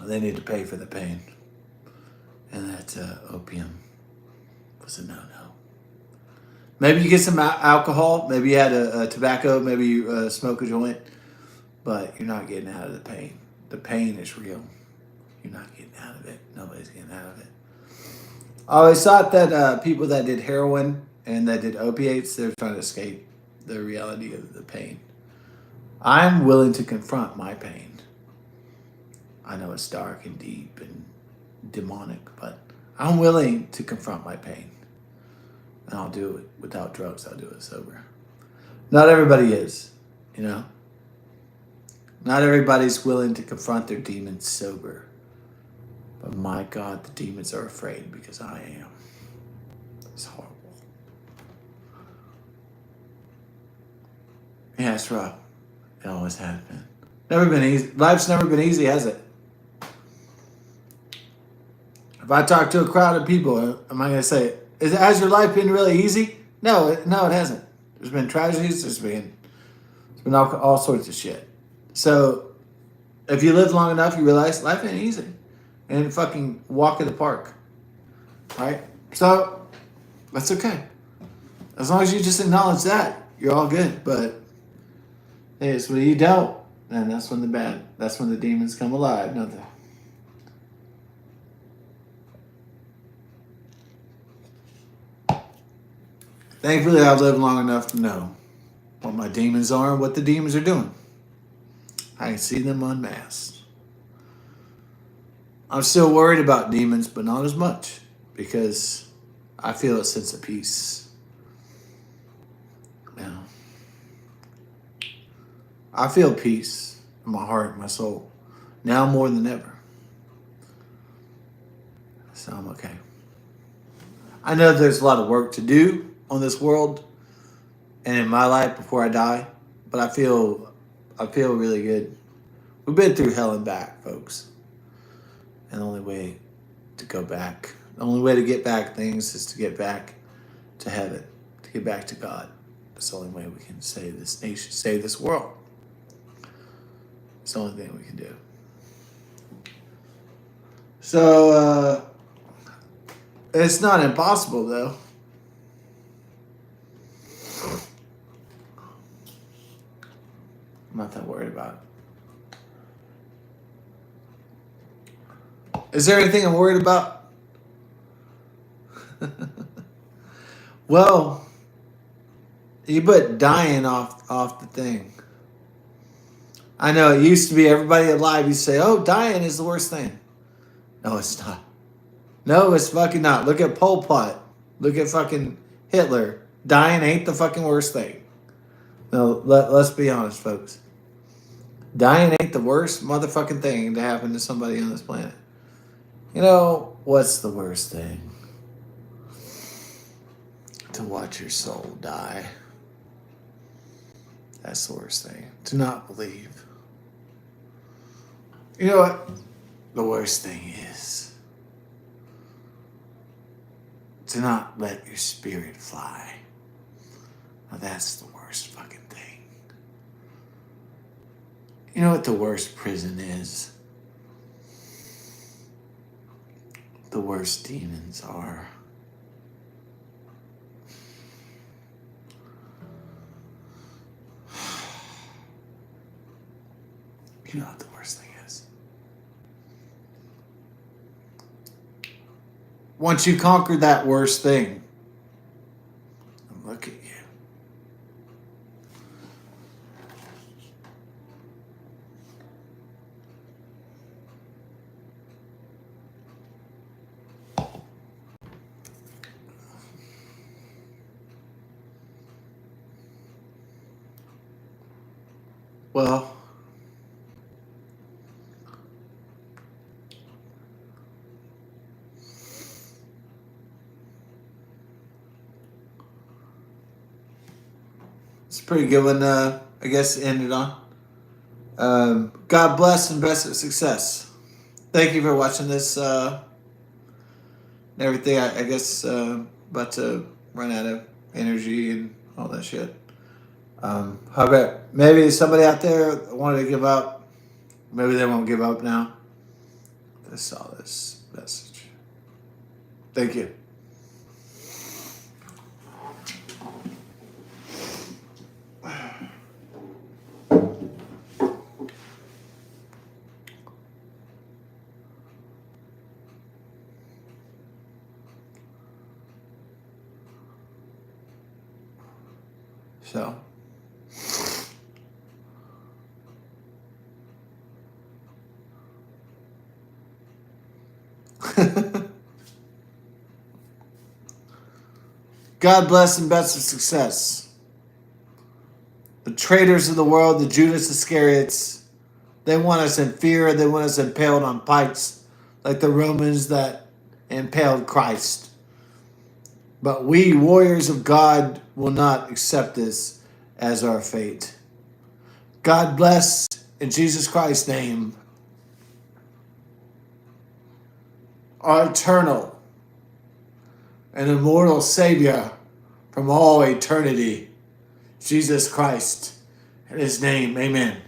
They need to pay for the pain. And that opium was a no-no. Maybe you get some alcohol. Maybe you had a tobacco. Maybe you smoke a joint. But you're not getting out of the pain. The pain is real. You're not getting out of it. Nobody's getting out of it. I always thought that people that did heroin and that did opiates, they're trying to escape the reality of the pain. I'm willing to confront my pain. I know it's dark and deep and demonic, but I'm willing to confront my pain. And I'll do it without drugs. I'll do it sober. Not everybody is, you know. Not everybody's willing to confront their demons sober. But my God, the demons are afraid because I am. It's horrible. Yeah, it's rough. It always has been. Never been easy. Life's never been easy, has it? If I talk to a crowd of people, am I going to say, has your life been really easy? No, it hasn't. There's been tragedies. There's been all sorts of shit. So, if you live long enough, you realize life ain't easy. And fucking walk in the park. Right? So, that's okay. As long as you just acknowledge that, you're all good. But, hey, it's when you don't, then that's when the demons come alive. No, thankfully, I've lived long enough to know what my demons are and what the demons are doing. I can see them unmasked. I'm still worried about demons, but not as much because I feel a sense of peace. Now, I feel peace in my heart and my soul now more than ever. So I'm okay. I know there's a lot of work to do on this world and in my life before I die, but I feel really good. We've been through hell and back, folks. And the only way to go back, the only way to get back things is to get back to heaven, to get back to God. That's the only way we can save this nation, save this world. It's the only thing we can do. So, it's not impossible, though. I'm not that worried about it. Is there anything I'm worried about? Well, you put dying off the thing. I know it used to be everybody alive used to say, oh, dying is the worst thing. No, it's not. No, it's fucking not. Look at Pol Pot. Look at fucking Hitler. Dying ain't the fucking worst thing. No, let's be honest, folks. Dying ain't the worst motherfucking thing to happen to somebody on this planet. You know, what's the worst thing? To watch your soul die. That's the worst thing. To not believe. You know what? The worst thing is to not let your spirit fly. Now that's the worst fucking thing. You know what the worst prison is? The worst demons are. You know what the worst thing is? once you conquer that worst thing, look at you. Well, it's a pretty good one, I guess, to end it on. God bless and best of success. Thank you for watching this and everything. I guess about to run out of energy and all that shit. How about maybe somebody out there wanted to give up? Maybe they won't give up now. I saw this message. Thank you. So. God bless and best of success. The traitors of the world, the Judas Iscariots, they want us in fear. They want us impaled on pikes like the Romans that impaled Christ. But we, warriors of God, will not accept this as our fate. God bless in Jesus Christ's name. Our eternal and immortal Savior from all eternity, Jesus Christ. In his name, amen.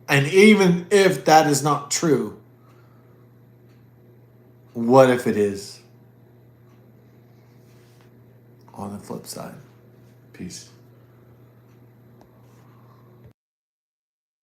And even if that is not true, what if it is? On the flip side. Peace.